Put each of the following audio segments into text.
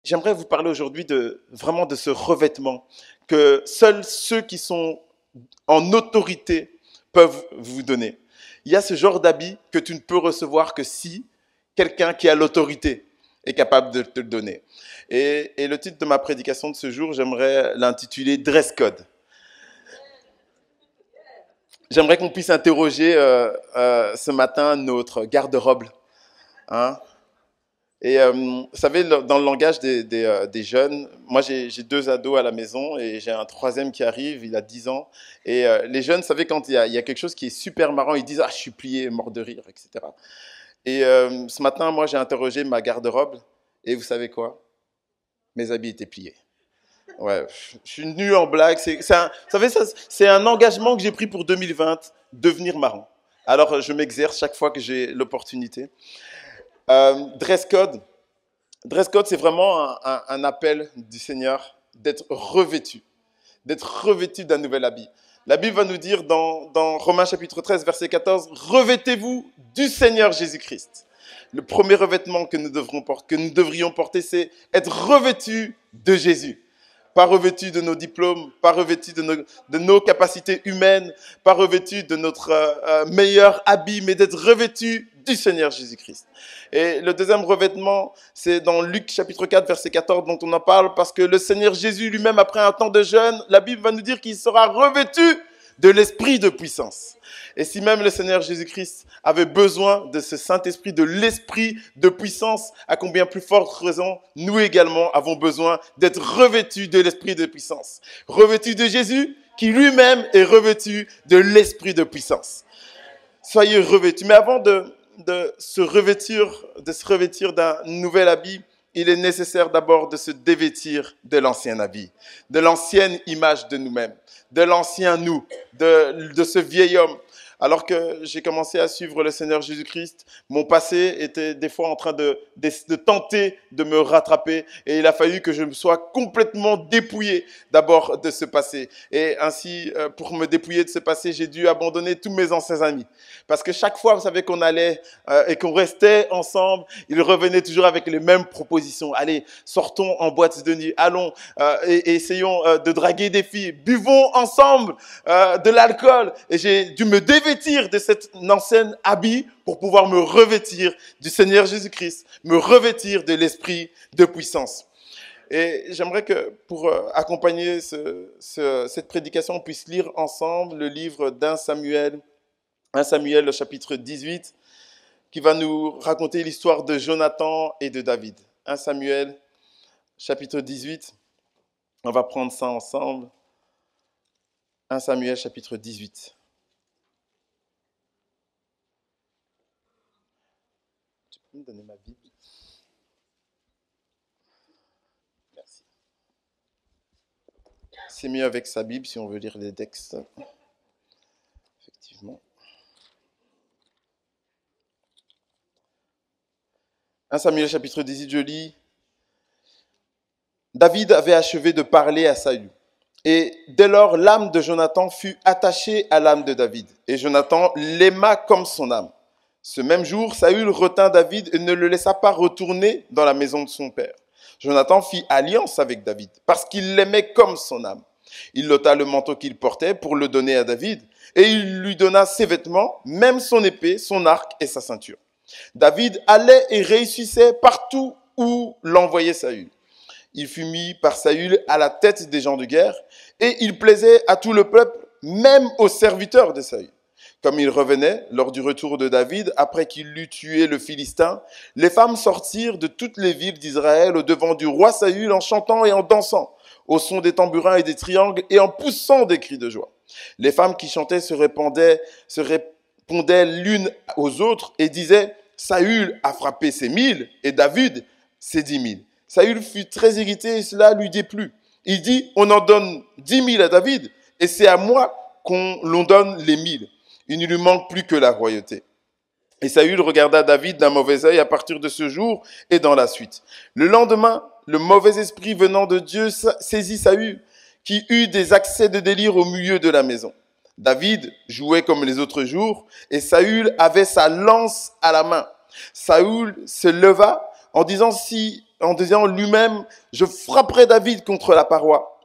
J'aimerais vous parler aujourd'hui vraiment de ce revêtement que seuls ceux qui sont en autorité peuvent vous donner. Il y a ce genre d'habit que tu ne peux recevoir que si quelqu'un qui a l'autorité est capable de te le donner. Et le titre de ma prédication de ce jour, j'aimerais l'intituler Dress Code. J'aimerais qu'on puisse interroger ce matin notre garde-robe. Hein? Et vous savez, dans le langage des jeunes, moi j'ai 2 ados à la maison et j'ai un 3e qui arrive, il a 10 ans. Et les jeunes, vous savez, quand il y a quelque chose qui est super marrant, ils disent « Ah, je suis plié, mort de rire, etc. » Et ce matin, moi j'ai interrogé ma garde-robe et vous savez quoi? Mes habits étaient pliés. Ouais, je suis nul en blague. Vous savez, c'est un engagement que j'ai pris pour 2020, devenir marrant. Alors je m'exerce chaque fois que j'ai l'opportunité. Dress code. Dress code, c'est vraiment un appel du Seigneur d'être revêtu d'un nouvel habit. La Bible va nous dire dans Romains chapitre 13, verset 14, « Revêtez-vous du Seigneur Jésus-Christ ». Le premier revêtement que nous devrions porter, c'est être revêtu de Jésus. Pas revêtu de nos diplômes, pas revêtu de nos capacités humaines, pas revêtu de notre meilleur habit, mais d'être revêtu du Seigneur Jésus-Christ. Et le deuxième revêtement, c'est dans Luc chapitre 4, verset 14, dont on en parle, parce que le Seigneur Jésus lui-même, après un temps de jeûne, la Bible va nous dire qu'il sera revêtu de l'esprit de puissance. Et si même le Seigneur Jésus-Christ avait besoin de ce Saint-Esprit, de l'esprit de puissance, à combien plus forte raison, nous également avons besoin d'être revêtus de l'esprit de puissance. Revêtus de Jésus, qui lui-même est revêtu de l'esprit de puissance. Soyez revêtus. Mais avant de se revêtir d'un nouvel habit, il est nécessaire d'abord de se dévêtir de l'ancien habit, de l'ancienne image de nous-mêmes, de l'ancien nous, de ce vieil homme. Alors que j'ai commencé à suivre le Seigneur Jésus-Christ, mon passé était des fois en train de tenter de me rattraper et il a fallu que je me sois complètement dépouillé d'abord de ce passé. Et ainsi, pour me dépouiller de ce passé, j'ai dû abandonner tous mes anciens amis. Parce que chaque fois, vous savez, qu'on allait et qu'on restait ensemble, ils revenaient toujours avec les mêmes propositions. Allez, sortons en boîte de nuit, allons et essayons de draguer des filles, buvons ensemble de l'alcool. Et j'ai dû me dévêtir de cet ancien habit pour pouvoir me revêtir du Seigneur Jésus-Christ, me revêtir de l'esprit de puissance. Et j'aimerais que pour accompagner cette prédication, on puisse lire ensemble le livre d'1 Samuel, le chapitre 18, qui va nous raconter l'histoire de Jonathan et de David. 1 Samuel, chapitre 18, on va prendre ça ensemble. 1 Samuel, chapitre 18. Tu peux me donner ma Bible? Merci. C'est mieux avec sa Bible si on veut lire les textes. Effectivement. 1 Samuel chapitre 18, je lis. David avait achevé de parler à Saül. Et dès lors, l'âme de Jonathan fut attachée à l'âme de David. Et Jonathan l'aima comme son âme. Ce même jour, Saül retint David et ne le laissa pas retourner dans la maison de son père. Jonathan fit alliance avec David parce qu'il l'aimait comme son âme. Il ôta le manteau qu'il portait pour le donner à David et il lui donna ses vêtements, même son épée, son arc et sa ceinture. David allait et réussissait partout où l'envoyait Saül. Il fut mis par Saül à la tête des gens de guerre et il plaisait à tout le peuple, même aux serviteurs de Saül. Comme il revenait, lors du retour de David, après qu'il eut tué le Philistin, les femmes sortirent de toutes les villes d'Israël au devant du roi Saül en chantant et en dansant, au son des tambourins et des triangles et en poussant des cris de joie. Les femmes qui chantaient se répondaient l'une aux autres et disaient « Saül a frappé ses 1000 et David ses 10 000 ». Saül fut très irrité et cela lui déplut. Il dit « On en donne 10 000 à David et c'est à moi qu'on l'on donne les 1000. Il ne lui manque plus que la royauté. » Et Saül regarda David d'un mauvais œil à partir de ce jour et dans la suite. Le lendemain, le mauvais esprit venant de Dieu saisit Saül, qui eut des accès de délire au milieu de la maison. David jouait comme les autres jours et Saül avait sa lance à la main. Saül se leva en disant « Si en disant lui-même, je frapperai David contre la paroi.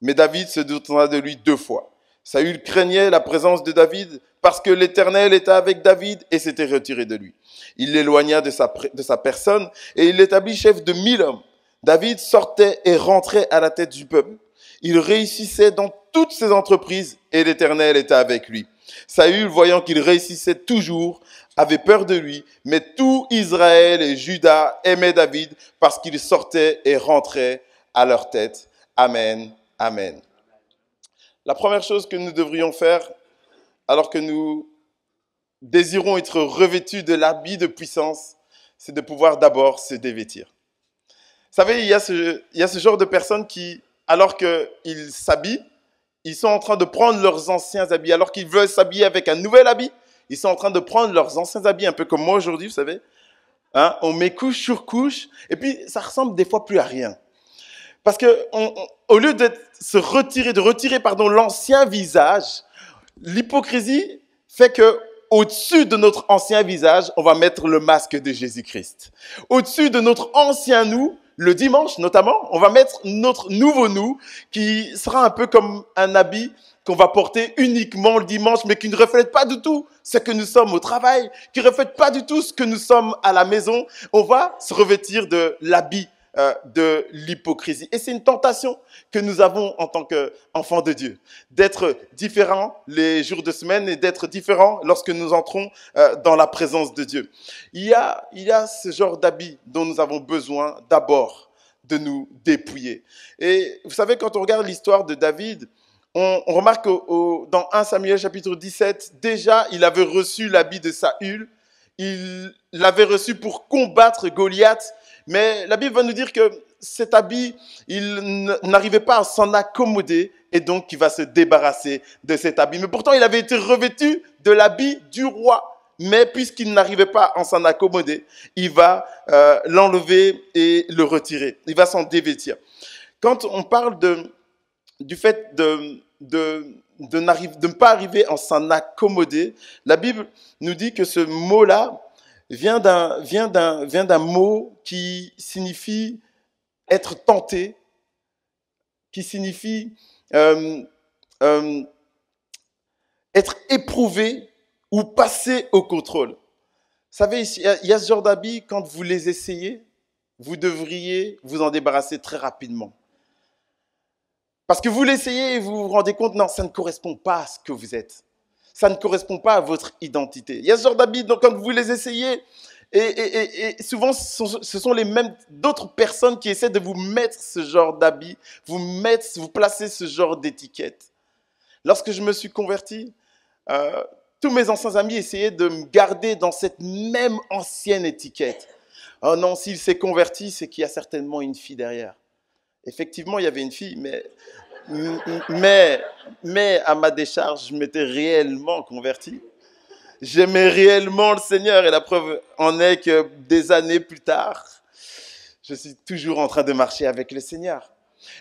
Mais David se détourna de lui 2 fois. Saül craignait la présence de David parce que l'Éternel était avec David et s'était retiré de lui. Il l'éloigna de sa personne et il l'établit chef de 1000 hommes. David sortait et rentrait à la tête du peuple. Il réussissait dans toutes ses entreprises et l'Éternel était avec lui. Saül, voyant qu'il réussissait toujours, avait peur de lui, mais tout Israël et Juda aimaient David parce qu'il sortait et rentrait à leur tête. Amen, amen. La première chose que nous devrions faire, alors que nous désirons être revêtus de l'habit de puissance, c'est de pouvoir d'abord se dévêtir. Vous savez, il y a ce genre de personnes qui, alors qu'ils s'habillent, ils sont en train de prendre leurs anciens habits. Alors qu'ils veulent s'habiller avec un nouvel habit, ils sont en train de prendre leurs anciens habits, un peu comme moi aujourd'hui, vous savez. Hein, on met couche sur couche, et puis ça ressemble des fois plus à rien. Parce que au lieu de retirer l'ancien visage, l'hypocrisie fait que au-dessus de notre ancien visage, on va mettre le masque de Jésus-Christ. Au-dessus de notre ancien nous, le dimanche notamment, on va mettre notre nouveau nous qui sera un peu comme un habit qu'on va porter uniquement le dimanche, mais qui ne reflète pas du tout ce que nous sommes au travail, qui ne reflète pas du tout ce que nous sommes à la maison. On va se revêtir de l'habit de l'hypocrisie. Et c'est une tentation que nous avons en tant qu'enfants de Dieu, d'être différents les jours de semaine et d'être différents lorsque nous entrons dans la présence de Dieu. Il y a ce genre d'habit dont nous avons besoin d'abord de nous dépouiller. Et vous savez, quand on regarde l'histoire de David, on remarque dans 1 Samuel chapitre 17, déjà il avait reçu l'habit de Saül, il l'avait reçu pour combattre Goliath. Mais la Bible va nous dire que cet habit, il n'arrivait pas à s'en accommoder et donc il va se débarrasser de cet habit. Mais pourtant, il avait été revêtu de l'habit du roi. Mais puisqu'il n'arrivait pas à s'en accommoder, il va l'enlever et le retirer. Il va s'en dévêtir. Quand on parle du fait de ne pas arriver à s'en accommoder, la Bible nous dit que ce mot-là vient d'un mot qui signifie être tenté, qui signifie être éprouvé ou passer au contrôle. Vous savez, il y a ce genre d'habits, quand vous les essayez, vous devriez vous en débarrasser très rapidement. Parce que vous l'essayez et vous vous rendez compte, non, ça ne correspond pas à ce que vous êtes. Ça ne correspond pas à votre identité. Il y a ce genre d'habits, donc quand vous les essayez, et souvent ce sont les mêmes d'autres personnes qui essaient de vous mettre ce genre d'habits, vous placer ce genre d'étiquette. Lorsque je me suis converti, tous mes anciens amis essayaient de me garder dans cette même ancienne étiquette. Oh non, s'il s'est converti, c'est qu'il y a certainement une fille derrière. Effectivement, il y avait une fille, mais à ma décharge, je m'étais réellement converti. J'aimais réellement le Seigneur et la preuve en est que des années plus tard, je suis toujours en train de marcher avec le Seigneur.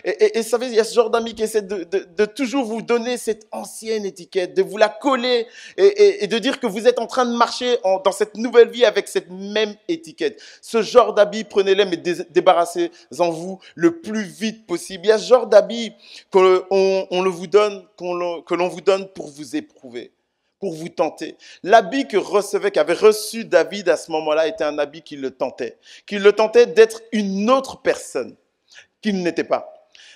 Et vous savez, il y a ce genre d'amis qui essaient de toujours vous donner cette ancienne étiquette, de vous la coller et de dire que vous êtes en train de marcher dans cette nouvelle vie avec cette même étiquette. Ce genre d'habits, prenez-les mais débarrassez-en vous le plus vite possible. Il y a ce genre d'habits que l'on vous donne pour vous éprouver, pour vous tenter. L'habit qu'avait reçu David à ce moment-là était un habit qui le tentait d'être une autre personne qu'il n'était pas.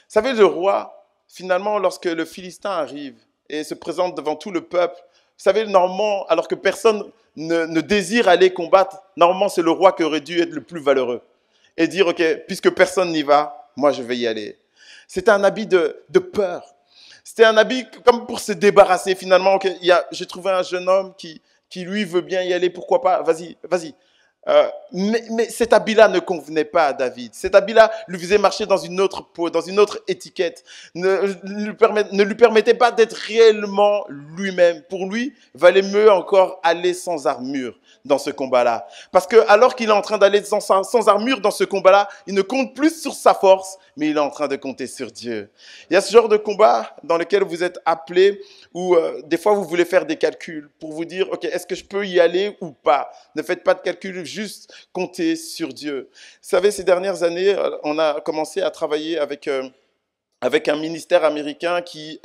Vous savez, le roi, finalement, lorsque le Philistin arrive et se présente devant tout le peuple, vous savez, normalement, alors que personne ne désire aller combattre, normalement, c'est le roi qui aurait dû être le plus valeureux et dire, OK, puisque personne n'y va, moi, je vais y aller. C'était un habit de peur. C'était un habit comme pour se débarrasser, finalement. Okay, j'ai trouvé un jeune homme qui, lui, veut bien y aller, pourquoi pas, vas-y. Mais cet habit-là ne convenait pas à David. Cet habit-là lui faisait marcher dans une autre peau, dans une autre étiquette. Ne lui permettait pas d'être réellement lui-même. Pour lui, il valait mieux encore aller sans armure dans ce combat-là. Parce que alors qu'il est en train d'aller sans armure dans ce combat-là, il ne compte plus sur sa force, mais il est en train de compter sur Dieu. Il y a ce genre de combat dans lequel vous êtes appelé, où des fois vous voulez faire des calculs pour vous dire, OK, est-ce que je peux y aller ou pas? Ne faites pas de calculs, juste compter sur Dieu. Vous savez, ces dernières années, on a commencé à travailler avec un ministère américain qui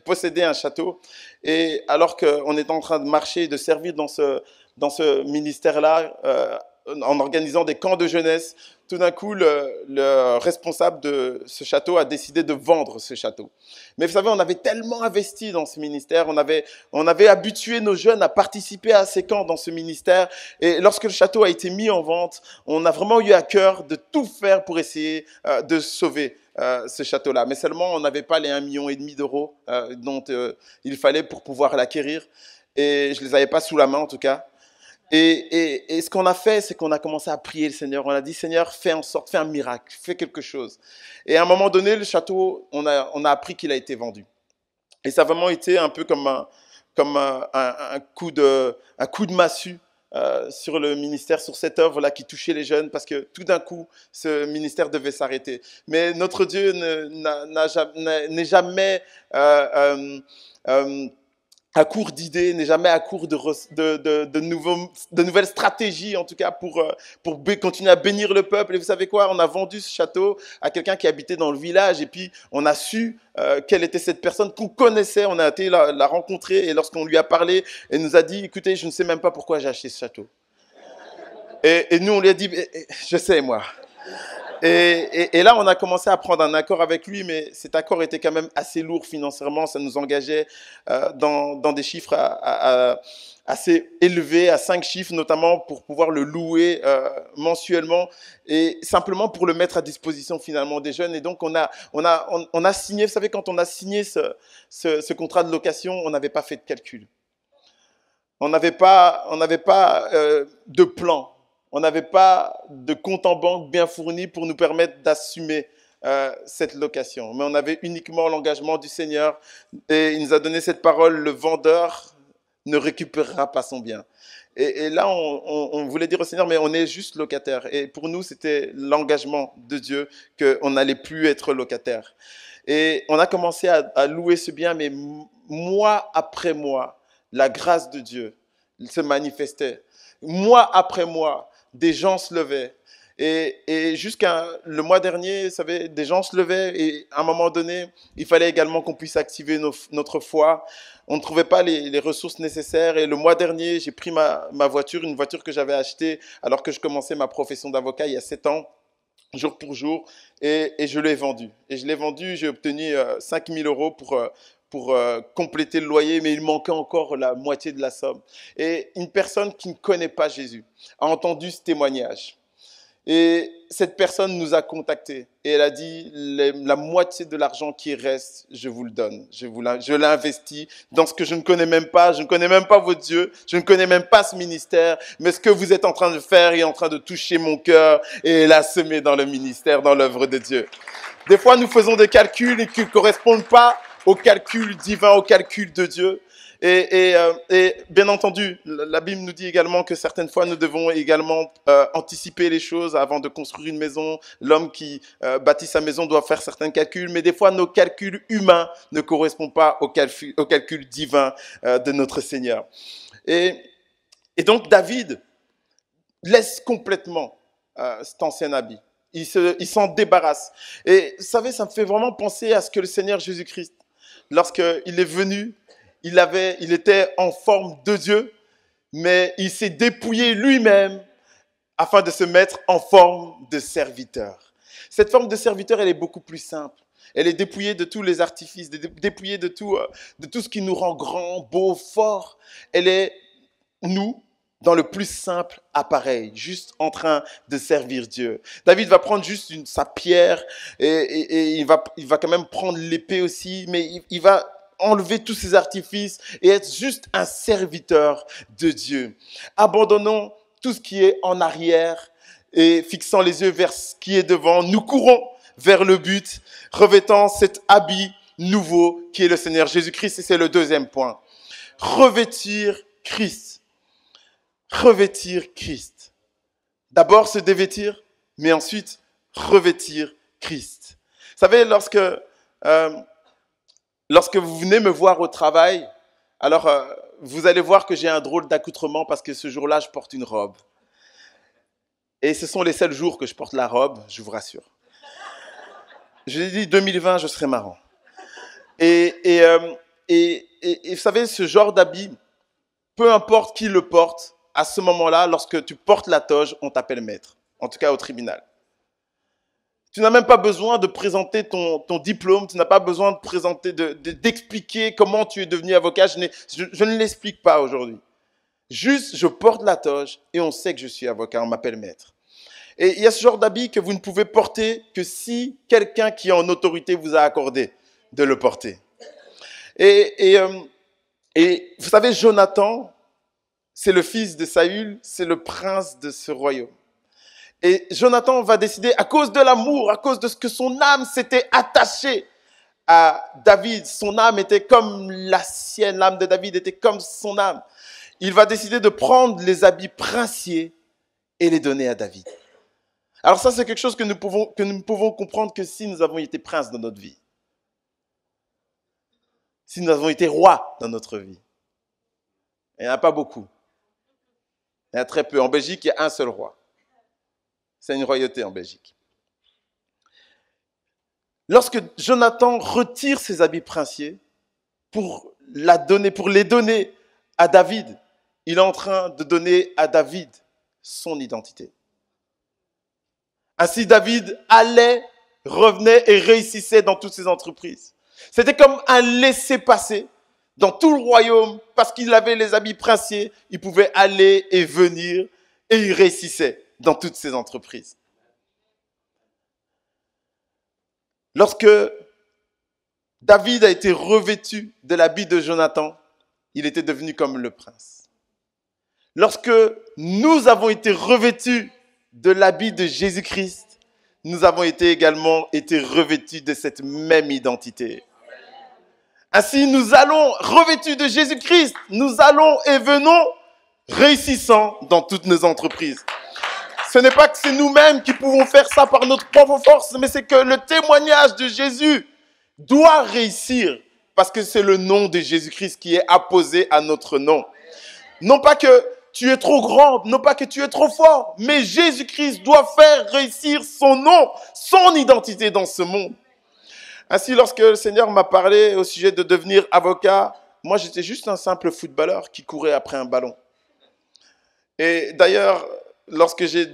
possédait un château. Et alors qu'on est en train de marcher et de servir dans ce ministère-là, en organisant des camps de jeunesse, tout d'un coup, le responsable de ce château a décidé de vendre ce château. Mais vous savez, on avait tellement investi dans ce ministère, on avait habitué nos jeunes à participer à ces camps dans ce ministère. Et lorsque le château a été mis en vente, on a vraiment eu à cœur de tout faire pour essayer de sauver ce château-là. Mais seulement, on n'avait pas les 1,5 million d'euros dont il fallait pour pouvoir l'acquérir. Et je ne les avais pas sous la main, en tout cas. Et ce qu'on a fait, c'est qu'on a commencé à prier le Seigneur. On a dit, Seigneur, fais en sorte, fais un miracle, fais quelque chose. Et à un moment donné, le château, on a appris qu'il a été vendu. Et ça a vraiment été un peu comme un coup de massue sur le ministère, sur cette œuvre-là qui touchait les jeunes, parce que tout d'un coup, ce ministère devait s'arrêter. Mais notre Dieu n'est jamais à court d'idées, n'est jamais à court de nouvelles stratégies, en tout cas, pour continuer à bénir le peuple. Et vous savez quoi? On a vendu ce château à quelqu'un qui habitait dans le village, et puis on a su quelle était cette personne qu'on connaissait. On a été la rencontrer, et lorsqu'on lui a parlé, elle nous a dit, écoutez, je ne sais même pas pourquoi j'ai acheté ce château. Et nous, on lui a dit, je sais, moi. Et là, on a commencé à prendre un accord avec lui, mais cet accord était quand même assez lourd financièrement. Ça nous engageait dans des chiffres assez élevés, à 5 chiffres notamment, pour pouvoir le louer mensuellement et simplement pour le mettre à disposition finalement des jeunes. Et donc, on a signé, vous savez, quand on a signé ce contrat de location, on n'avait pas fait de calcul. On n'avait pas de plan. On n'avait pas de compte en banque bien fourni pour nous permettre d'assumer cette location. Mais on avait uniquement l'engagement du Seigneur et il nous a donné cette parole, le vendeur ne récupérera pas son bien. Et là, on voulait dire au Seigneur, mais on est juste locataire. Et pour nous, c'était l'engagement de Dieu qu'on n'allait plus être locataire. Et on a commencé à louer ce bien, mais mois après mois, la grâce de Dieu se manifestait. Mois après mois, des gens se levaient. Et jusqu'à le mois dernier, vous savez, des gens se levaient et à un moment donné, il fallait également qu'on puisse activer notre foi. On ne trouvait pas les ressources nécessaires et le mois dernier, j'ai pris ma voiture, une voiture que j'avais achetée alors que je commençais ma profession d'avocat il y a 7 ans, jour pour jour, et je l'ai vendue. Et je l'ai vendue, j'ai obtenu 5 000 euros pour compléter le loyer, mais il manquait encore la moitié de la somme. Et une personne qui ne connaît pas Jésus a entendu ce témoignage. Et cette personne nous a contactés et elle a dit, la moitié de l'argent qui reste, je vous le donne. Je l'investis dans ce que je ne connais même pas. Je ne connais même pas votre Dieu. Je ne connais même pas ce ministère. Mais ce que vous êtes en train de faire est en train de toucher mon cœur et l'a semé dans le ministère, dans l'œuvre de Dieu. Des fois, nous faisons des calculs qui ne correspondent pas au calcul divin, au calcul de Dieu. Et bien entendu, la Bible nous dit également que certaines fois, nous devons également anticiper les choses avant de construire une maison. L'homme qui bâtit sa maison doit faire certains calculs, mais des fois, nos calculs humains ne correspondent pas au calcul divin de notre Seigneur. Et donc, David laisse complètement cet ancien habit. Il s'en débarrasse. Et vous savez, ça me fait vraiment penser à ce que le Seigneur Jésus-Christ, lorsqu'il est venu, il était en forme de Dieu, mais il s'est dépouillé lui-même afin de se mettre en forme de serviteur. Cette forme de serviteur, elle est beaucoup plus simple. Elle est dépouillée de tous les artifices, dépouillée de tout ce qui nous rend grand, beau, fort. Elle est, nous, dans le plus simple appareil, juste en train de servir Dieu. David va prendre juste sa pierre et il va quand même prendre l'épée aussi, mais il va enlever tous ces artifices et être juste un serviteur de Dieu. Abandonnons tout ce qui est en arrière et fixant les yeux vers ce qui est devant. Nous courons vers le but, revêtant cet habit nouveau qui est le Seigneur Jésus-Christ. Et c'est le deuxième point. Revêtir Christ. Revêtir Christ. D'abord se dévêtir, mais ensuite revêtir Christ. Vous savez, lorsque vous venez me voir au travail, alors vous allez voir que j'ai un drôle d'accoutrement parce que ce jour-là, je porte une robe. Et ce sont les seuls jours que je porte la robe, je vous rassure. J'ai dit 2020, je serai marrant. Et vous savez, ce genre d'habit, peu importe qui le porte, à ce moment-là, lorsque tu portes la toge, on t'appelle maître. En tout cas au tribunal. Tu n'as même pas besoin de présenter ton diplôme, tu n'as pas besoin de présenter, d'expliquer comment tu es devenu avocat. Je ne l'explique pas aujourd'hui. Juste, je porte la toge et on sait que je suis avocat, on m'appelle maître. Et il y a ce genre d'habit que vous ne pouvez porter que si quelqu'un qui est en autorité vous a accordé de le porter. Et vous savez, Jonathan, c'est le fils de Saül, c'est le prince de ce royaume. Et Jonathan va décider, à cause de l'amour, à cause de ce que son âme s'était attachée à David, son âme était comme la sienne, l'âme de David était comme son âme. Il va décider de prendre les habits princiers et les donner à David. Alors ça, c'est quelque chose que nous pouvons comprendre que si nous avons été princes dans notre vie. Si nous avons été rois dans notre vie. Il n'y en a pas beaucoup. Il y en a très peu. En Belgique, il y a un seul roi. C'est une royauté en Belgique. Lorsque Jonathan retire ses habits princiers pour les donner à David, il est en train de donner à David son identité. Ainsi, David allait, revenait et réussissait dans toutes ses entreprises. C'était comme un laissez-passer dans tout le royaume parce qu'il avait les habits princiers. Il pouvait aller et venir et il réussissait dans toutes ses entreprises. Lorsque David a été revêtu de l'habit de Jonathan, il était devenu comme le prince. Lorsque nous avons été revêtus de l'habit de Jésus-Christ, nous avons également été revêtus de cette même identité. Ainsi, nous allons, revêtus de Jésus-Christ, nous allons et venons réussissant dans toutes nos entreprises. Ce n'est pas que c'est nous-mêmes qui pouvons faire ça par notre propre force, mais c'est que le témoignage de Jésus doit réussir parce que c'est le nom de Jésus-Christ qui est apposé à notre nom. Non pas que tu es trop grand, non pas que tu es trop fort, mais Jésus-Christ doit faire réussir son nom, son identité dans ce monde. Ainsi, lorsque le Seigneur m'a parlé au sujet de devenir avocat, moi j'étais juste un simple footballeur qui courait après un ballon. Et d'ailleurs, lorsque j'ai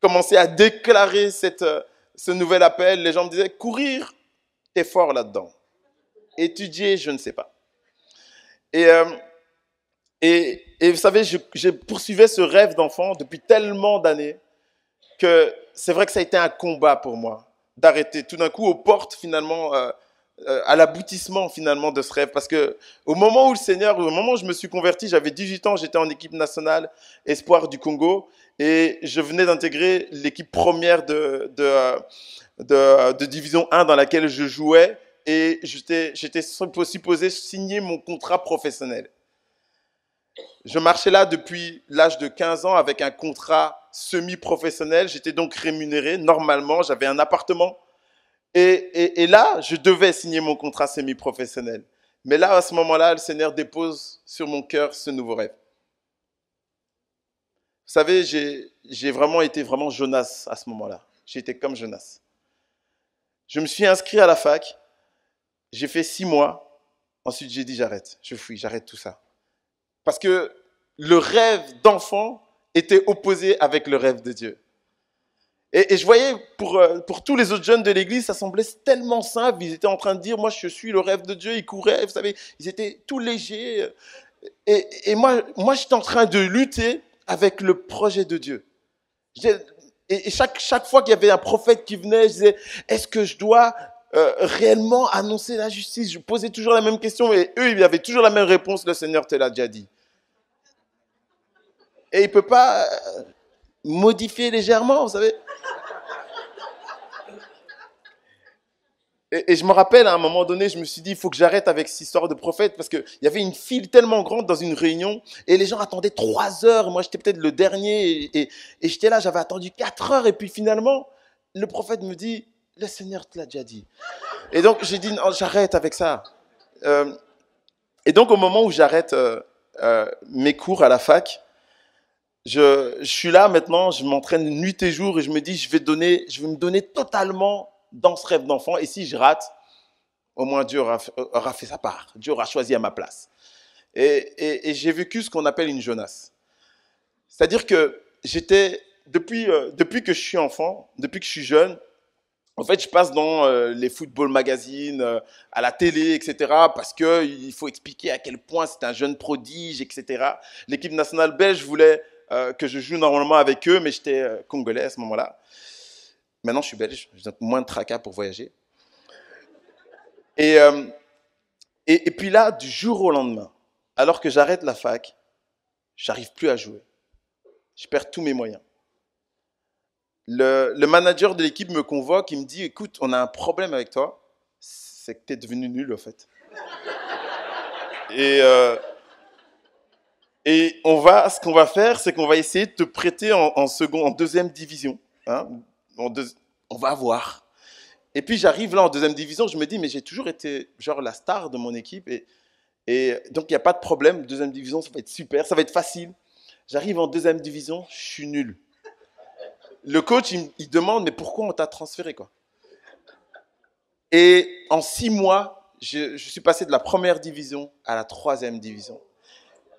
commencé à déclarer ce nouvel appel, les gens me disaient, courir, t'es fort là-dedans. Étudier, je ne sais pas. Et vous savez, je poursuivais ce rêve d'enfant depuis tellement d'années que c'est vrai que ça a été un combat pour moi d'arrêter tout d'un coup aux portes finalement, à l'aboutissement finalement de ce rêve. Parce que au moment où je me suis converti, j'avais 18 ans, j'étais en équipe nationale Espoir du Congo et je venais d'intégrer l'équipe première de division 1 dans laquelle je jouais et j'étais supposé signer mon contrat professionnel. Je marchais là depuis l'âge de 15 ans avec un contrat semi-professionnel. J'étais donc rémunéré normalement, j'avais un appartement. Et là, je devais signer mon contrat semi-professionnel. Mais là, à ce moment-là, le Seigneur dépose sur mon cœur ce nouveau rêve. Vous savez, j'ai vraiment été Jonas à ce moment-là. J'ai été comme Jonas. Je me suis inscrit à la fac. J'ai fait 6 mois. Ensuite, j'ai dit j'arrête. Je fuis, j'arrête tout ça. Parce que le rêve d'enfant était opposé avec le rêve de Dieu. Et je voyais, pour tous les autres jeunes de l'église, ça semblait tellement simple. Ils étaient en train de dire, moi, je suis le rêve de Dieu. Ils couraient, vous savez, ils étaient tout légers. Et moi, j'étais en train de lutter avec le projet de Dieu. Et chaque fois qu'il y avait un prophète qui venait, je disais, est-ce que je dois réellement annoncer la justice? Je posais toujours la même question et eux, ils avaient toujours la même réponse. Le Seigneur te l'a déjà dit. Et il ne peut pas modifier légèrement, vous savez. Et je me rappelle, à un moment donné, je me suis dit, il faut que j'arrête avec cette histoire de prophète parce qu'il y avait une file tellement grande dans une réunion et les gens attendaient 3 heures. Moi, j'étais peut-être le dernier et j'étais là, j'avais attendu 4 heures et puis finalement, le prophète me dit, le Seigneur te l'a déjà dit. Et donc, j'ai dit, non, j'arrête avec ça. Et donc, au moment où j'arrête mes cours à la fac, Je suis là maintenant, je m'entraîne nuit et jour et je me dis, je vais me donner totalement dans ce rêve d'enfant. Et si je rate, au moins Dieu aura fait sa part. Dieu aura choisi à ma place. Et j'ai vécu ce qu'on appelle une jeunesse. C'est-à-dire que depuis que je suis enfant, depuis que je suis jeune, en fait, je passe dans les football magazines, à la télé, etc. Parce qu'il faut expliquer à quel point c'est un jeune prodige, etc. L'équipe nationale belge voulait que je joue normalement avec eux, mais j'étais congolais à ce moment-là. Maintenant, je suis belge, j'ai moins de tracas pour voyager. Et, euh, et puis là, du jour au lendemain, alors que j'arrête la fac, j'arrive plus à jouer. Je perds tous mes moyens. Le manager de l'équipe me convoque, il me dit, écoute, on a un problème avec toi, c'est que tu es devenu nul, en fait. Et, euh, ce qu'on va faire, c'est qu'on va essayer de te prêter en deuxième division. Hein, on va voir. Et puis j'arrive là en deuxième division, je me dis, mais j'ai toujours été genre la star de mon équipe. Et donc il n'y a pas de problème, deuxième division, ça va être super, ça va être facile. J'arrive en deuxième division, je suis nul. Le coach, il demande, mais pourquoi on t'a transféré, quoi? Et en 6 mois, je suis passé de la première division à la troisième division.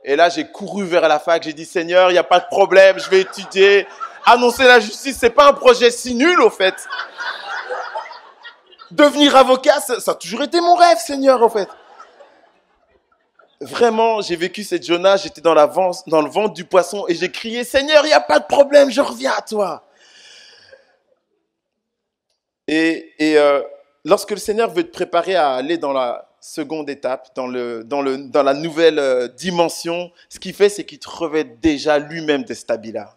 Et là, j'ai couru vers la fac, j'ai dit, Seigneur, il n'y a pas de problème, je vais étudier. Annoncer la justice, c'est pas un projet si nul, au fait. Devenir avocat, ça a toujours été mon rêve, Seigneur, au fait. Vraiment, j'ai vécu cette jeunesse, j'étais dans le ventre du poisson et j'ai crié, Seigneur, il n'y a pas de problème, je reviens à toi. Et lorsque le Seigneur veut te préparer à aller dans la seconde étape, dans la nouvelle dimension, ce qu'il fait, c'est qu'il te revêt déjà lui-même des stabila.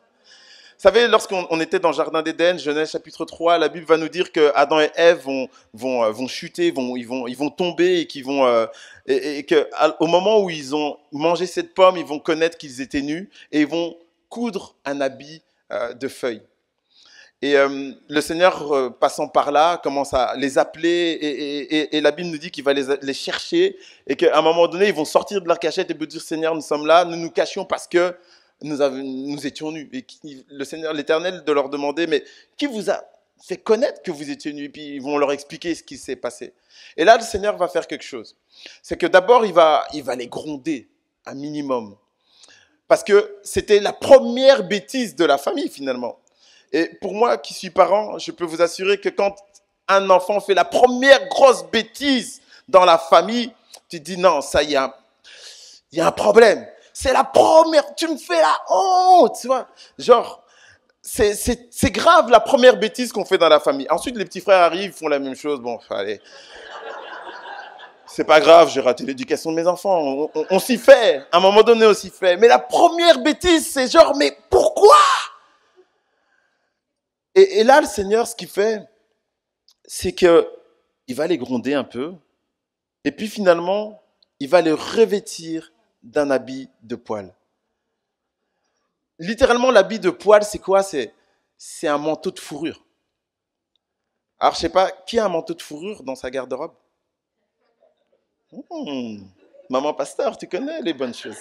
Vous savez, lorsqu'on était dans le Jardin d'Éden, Genèse chapitre 3, la Bible va nous dire que Adam et Ève vont chuter, ils vont tomber et et qu'au moment où ils ont mangé cette pomme, ils vont connaître qu'ils étaient nus et ils vont coudre un habit de feuilles. Et le Seigneur, passant par là, commence à les appeler et la Bible nous dit qu'il va les chercher et qu'à un moment donné, ils vont sortir de leur cachette et vous dire, Seigneur, nous sommes là, nous nous cachions parce que nous étions nus. Et le Seigneur, l'Éternel, de leur demander, mais qui vous a fait connaître que vous étiez nus? Et puis ils vont leur expliquer ce qui s'est passé. Et là, le Seigneur va faire quelque chose. C'est que d'abord, il va les gronder, un minimum. Parce que c'était la première bêtise de la famille, finalement. Et pour moi, qui suis parent, je peux vous assurer que quand un enfant fait la première grosse bêtise dans la famille, tu te dis non, ça, il y a un problème. C'est la première, tu me fais la honte, tu vois. Genre, c'est grave la première bêtise qu'on fait dans la famille. Ensuite, les petits frères arrivent, font la même chose. Bon, allez. C'est pas grave, j'ai raté l'éducation de mes enfants. On s'y fait. À un moment donné, on s'y fait. Mais la première bêtise, c'est genre, mais pourquoi? Et là, le Seigneur, ce qu'il fait, c'est que il va les gronder un peu. Et puis finalement, il va les revêtir d'un habit de poil. Littéralement, l'habit de poil, c'est quoi? C'est un manteau de fourrure. Alors, je sais pas, qui a un manteau de fourrure dans sa garde-robe? Maman pasteur, tu connais les bonnes choses.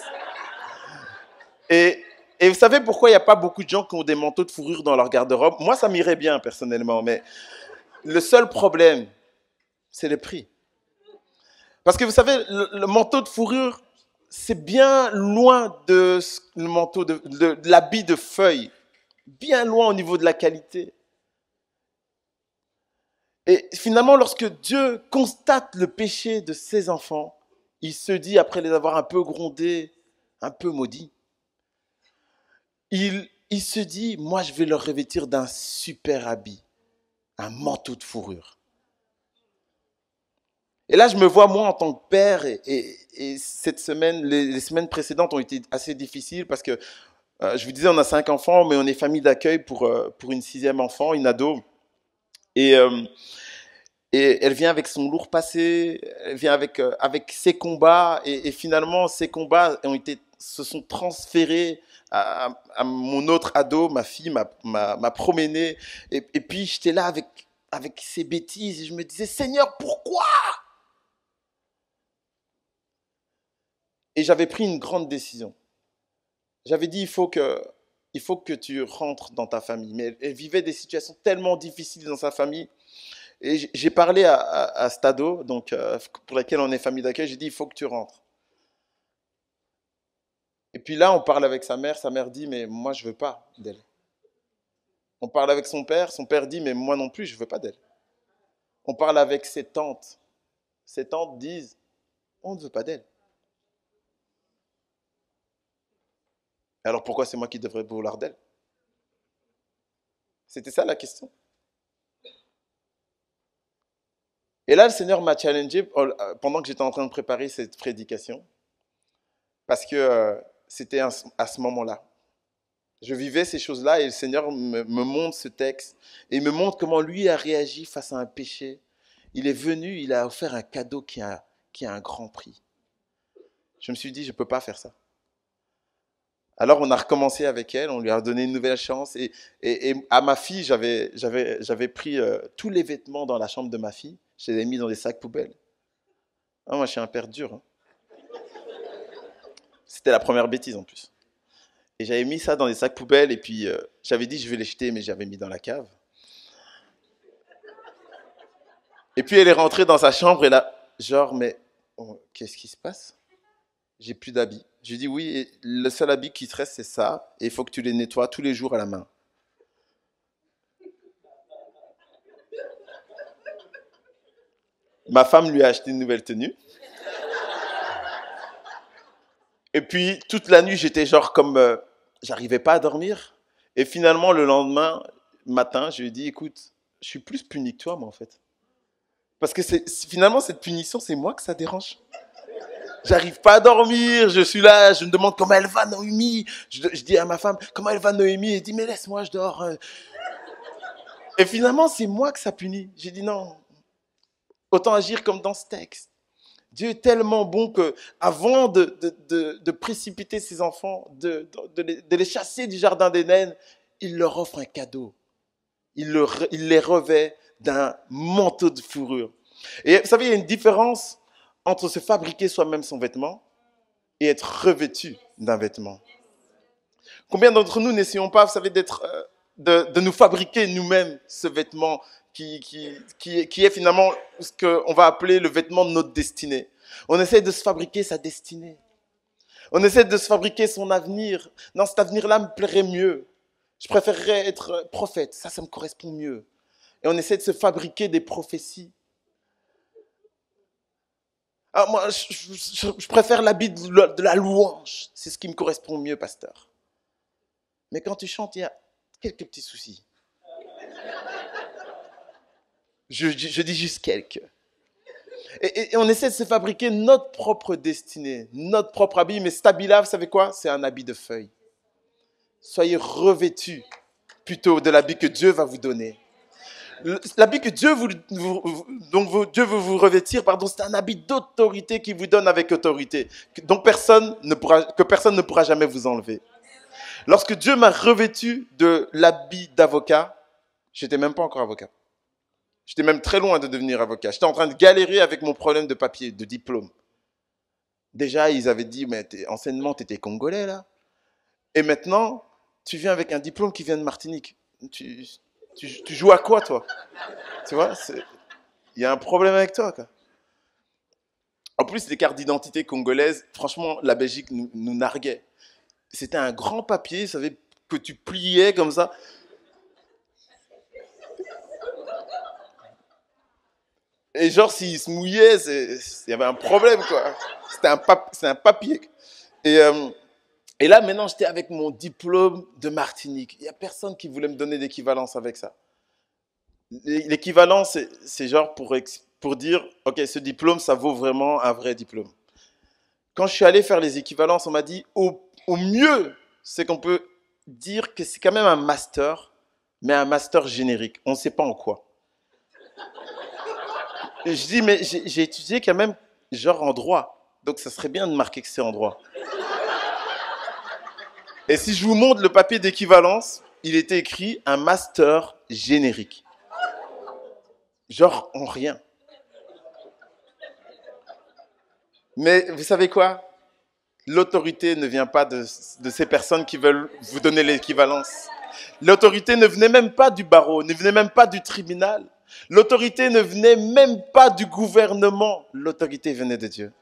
Et vous savez pourquoi il n'y a pas beaucoup de gens qui ont des manteaux de fourrure dans leur garde-robe? Moi, ça m'irait bien, personnellement, mais le seul problème, c'est le prix. Parce que vous savez, le manteau de fourrure, c'est bien loin de le manteau de l'habit de feuille. Bien loin au niveau de la qualité. Et finalement, lorsque Dieu constate le péché de ses enfants, il se dit, après les avoir un peu grondés, un peu maudits, il se dit, moi je vais leur revêtir d'un super habit, un manteau de fourrure. Et là, je me vois moi en tant que père, et cette semaine, les semaines précédentes ont été assez difficiles parce que, je vous disais, on a 5 enfants, mais on est famille d'accueil pour une 6e enfant, une ado. Et, euh, et elle vient avec son lourd passé, elle vient avec ses combats, et finalement, ces combats se sont transférés à mon autre ado, ma fille, ma proménée. Et puis, j'étais là avec ces bêtises, et je me disais, Seigneur, pourquoi? Et j'avais pris une grande décision. J'avais dit, il faut que il faut que tu rentres dans ta famille. Mais elle vivait des situations tellement difficiles dans sa famille. Et j'ai parlé à Stado, donc, pour laquelle on est famille d'accueil, j'ai dit, il faut que tu rentres. Et puis là, on parle avec sa mère dit, mais moi, je veux pas d'elle. On parle avec son père dit, mais moi non plus, je veux pas d'elle. On parle avec ses tantes disent, on ne veut pas d'elle. Alors pourquoi c'est moi qui devrais vouloir d'elle? C'était ça la question. Et là, le Seigneur m'a challengé pendant que j'étais en train de préparer cette prédication, parce que c'était à ce moment-là. Je vivais ces choses-là et le Seigneur me montre ce texte et il me montre comment lui a réagi face à un péché. Il est venu, il a offert un cadeau qui a un grand prix. Je me suis dit, je ne peux pas faire ça. Alors on a recommencé avec elle, on lui a donné une nouvelle chance et à ma fille, j'avais pris tous les vêtements dans la chambre de ma fille, je les ai mis dans des sacs poubelles. Ah, moi je suis un père dur. Hein. C'était la première bêtise en plus. Et j'avais mis ça dans des sacs poubelles et puis j'avais dit je vais les jeter mais j'avais mis dans la cave. Et puis elle est rentrée dans sa chambre et là, genre mais oh, qu'est-ce qui se passe? J'ai plus d'habits. J'ai dit oui, et le seul habit qui te reste c'est ça et il faut que tu les nettoies tous les jours à la main. Ma femme lui a acheté une nouvelle tenue. Et puis toute la nuit j'étais genre comme j'arrivais pas à dormir. Et finalement le lendemain matin je lui ai dit écoute, je suis plus puni que toi moi en fait. Parce que finalement cette punition c'est moi que ça dérange. J'arrive pas à dormir, je suis là, je me demande comment elle va Noémie. Je dis à ma femme, comment elle va Noémie? Elle dit, mais laisse-moi, je dors. Et finalement, c'est moi que ça punit. J'ai dit non, autant agir comme dans ce texte. Dieu est tellement bon que, avant de précipiter ses enfants, de les chasser du jardin d'Éden, il leur offre un cadeau. Il les revêt d'un manteau de fourrure. Et vous savez, il y a une différence entre se fabriquer soi-même son vêtement et être revêtu d'un vêtement. Combien d'entre nous n'essayons pas, vous savez, de nous fabriquer nous-mêmes ce vêtement qui est finalement ce qu'on va appeler le vêtement de notre destinée. On essaie de se fabriquer sa destinée. On essaie de se fabriquer son avenir. Non, cet avenir-là me plairait mieux. Je préférerais être prophète. Ça me correspond mieux. Et on essaie de se fabriquer des prophéties. Ah, moi, je préfère l'habit de la louange. C'est ce qui me correspond mieux, pasteur. Mais quand tu chantes, il y a quelques petits soucis. Je dis juste quelques. Et on essaie de se fabriquer notre propre destinée, notre propre habit. Mais cet habit-là, vous savez quoi? C'est un habit de feuilles. Soyez revêtus plutôt de l'habit que Dieu va vous donner. L'habit que Dieu Dieu veut vous revêtir, pardon, c'est un habit d'autorité qu'il vous donne avec autorité, que personne ne pourra jamais vous enlever. Lorsque Dieu m'a revêtu de l'habit d'avocat, j'étais même pas encore avocat. J'étais même très loin de devenir avocat. J'étais en train de galérer avec mon problème de papier, de diplôme. Déjà, ils avaient dit, mais anciennement, tu étais congolais, là. Et maintenant, tu viens avec un diplôme qui vient de Martinique. Tu joues à quoi, toi? Tu vois, il y a un problème avec toi, quoi. En plus, les cartes d'identité congolaises, franchement, la Belgique nous narguait. C'était un grand papier, vous savez, que tu pliais comme ça. Et genre, s'il se mouillait, il y avait un problème, quoi. C'est un papier. Et, et là, maintenant, j'étais avec mon diplôme de Martinique. Il n'y a personne qui voulait me donner d'équivalence avec ça. L'équivalence, c'est genre pour dire, OK, ce diplôme, ça vaut vraiment un vrai diplôme. Quand je suis allé faire les équivalences, on m'a dit, au mieux, c'est qu'on peut dire que c'est quand même un master, mais un master générique. On ne sait pas en quoi. Et je dis, mais j'ai étudié quand même, genre en droit. Donc ça serait bien de marquer que c'est en droit. Et si je vous montre le papier d'équivalence, il était écrit un master générique. Genre en rien. Mais vous savez quoi? L'autorité ne vient pas de ces personnes qui veulent vous donner l'équivalence. L'autorité ne venait même pas du barreau, ne venait même pas du tribunal. L'autorité ne venait même pas du gouvernement. L'autorité venait de Dieu.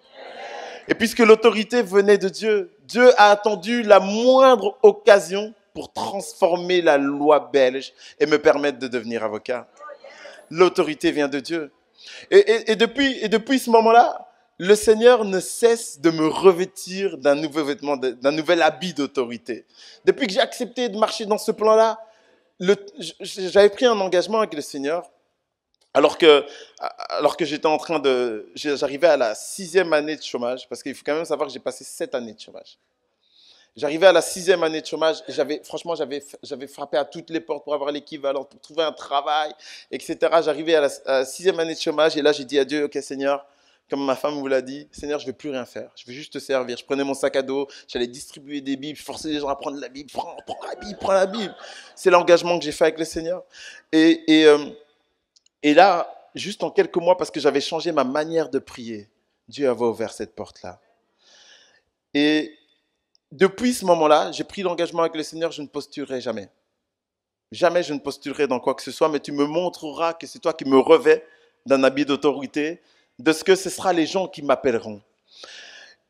Et puisque l'autorité venait de Dieu, Dieu a attendu la moindre occasion pour transformer la loi belge et me permettre de devenir avocat. L'autorité vient de Dieu. Et depuis ce moment-là, le Seigneur ne cesse de me revêtir d'un nouveau vêtement, d'un nouvel habit d'autorité. Depuis que j'ai accepté de marcher dans ce plan-là, j'avais pris un engagement avec le Seigneur, alors que j'étais en train j'arrivais à la 6e année de chômage, parce qu'il faut quand même savoir que j'ai passé 7 années de chômage. J'arrivais à la 6e année de chômage et j'avais frappé à toutes les portes pour avoir l'équivalent, pour trouver un travail, etc. J'arrivais à la 6e année de chômage et là j'ai dit à Dieu, ok Seigneur, comme ma femme vous l'a dit, Seigneur, je ne veux plus rien faire, je veux juste te servir. Je prenais mon sac à dos, j'allais distribuer des Bibles, je forçais les gens à prendre la Bible, prends la Bible, prends la Bible. C'est l'engagement que j'ai fait avec le Seigneur. Et là, juste en quelques mois, parce que j'avais changé ma manière de prier, Dieu avait ouvert cette porte-là. Et depuis ce moment-là, j'ai pris l'engagement avec le Seigneur, je ne postulerai jamais. Jamais je ne postulerai dans quoi que ce soit, mais tu me montreras que c'est toi qui me revêts d'un habit d'autorité, de ce que ce sera les gens qui m'appelleront.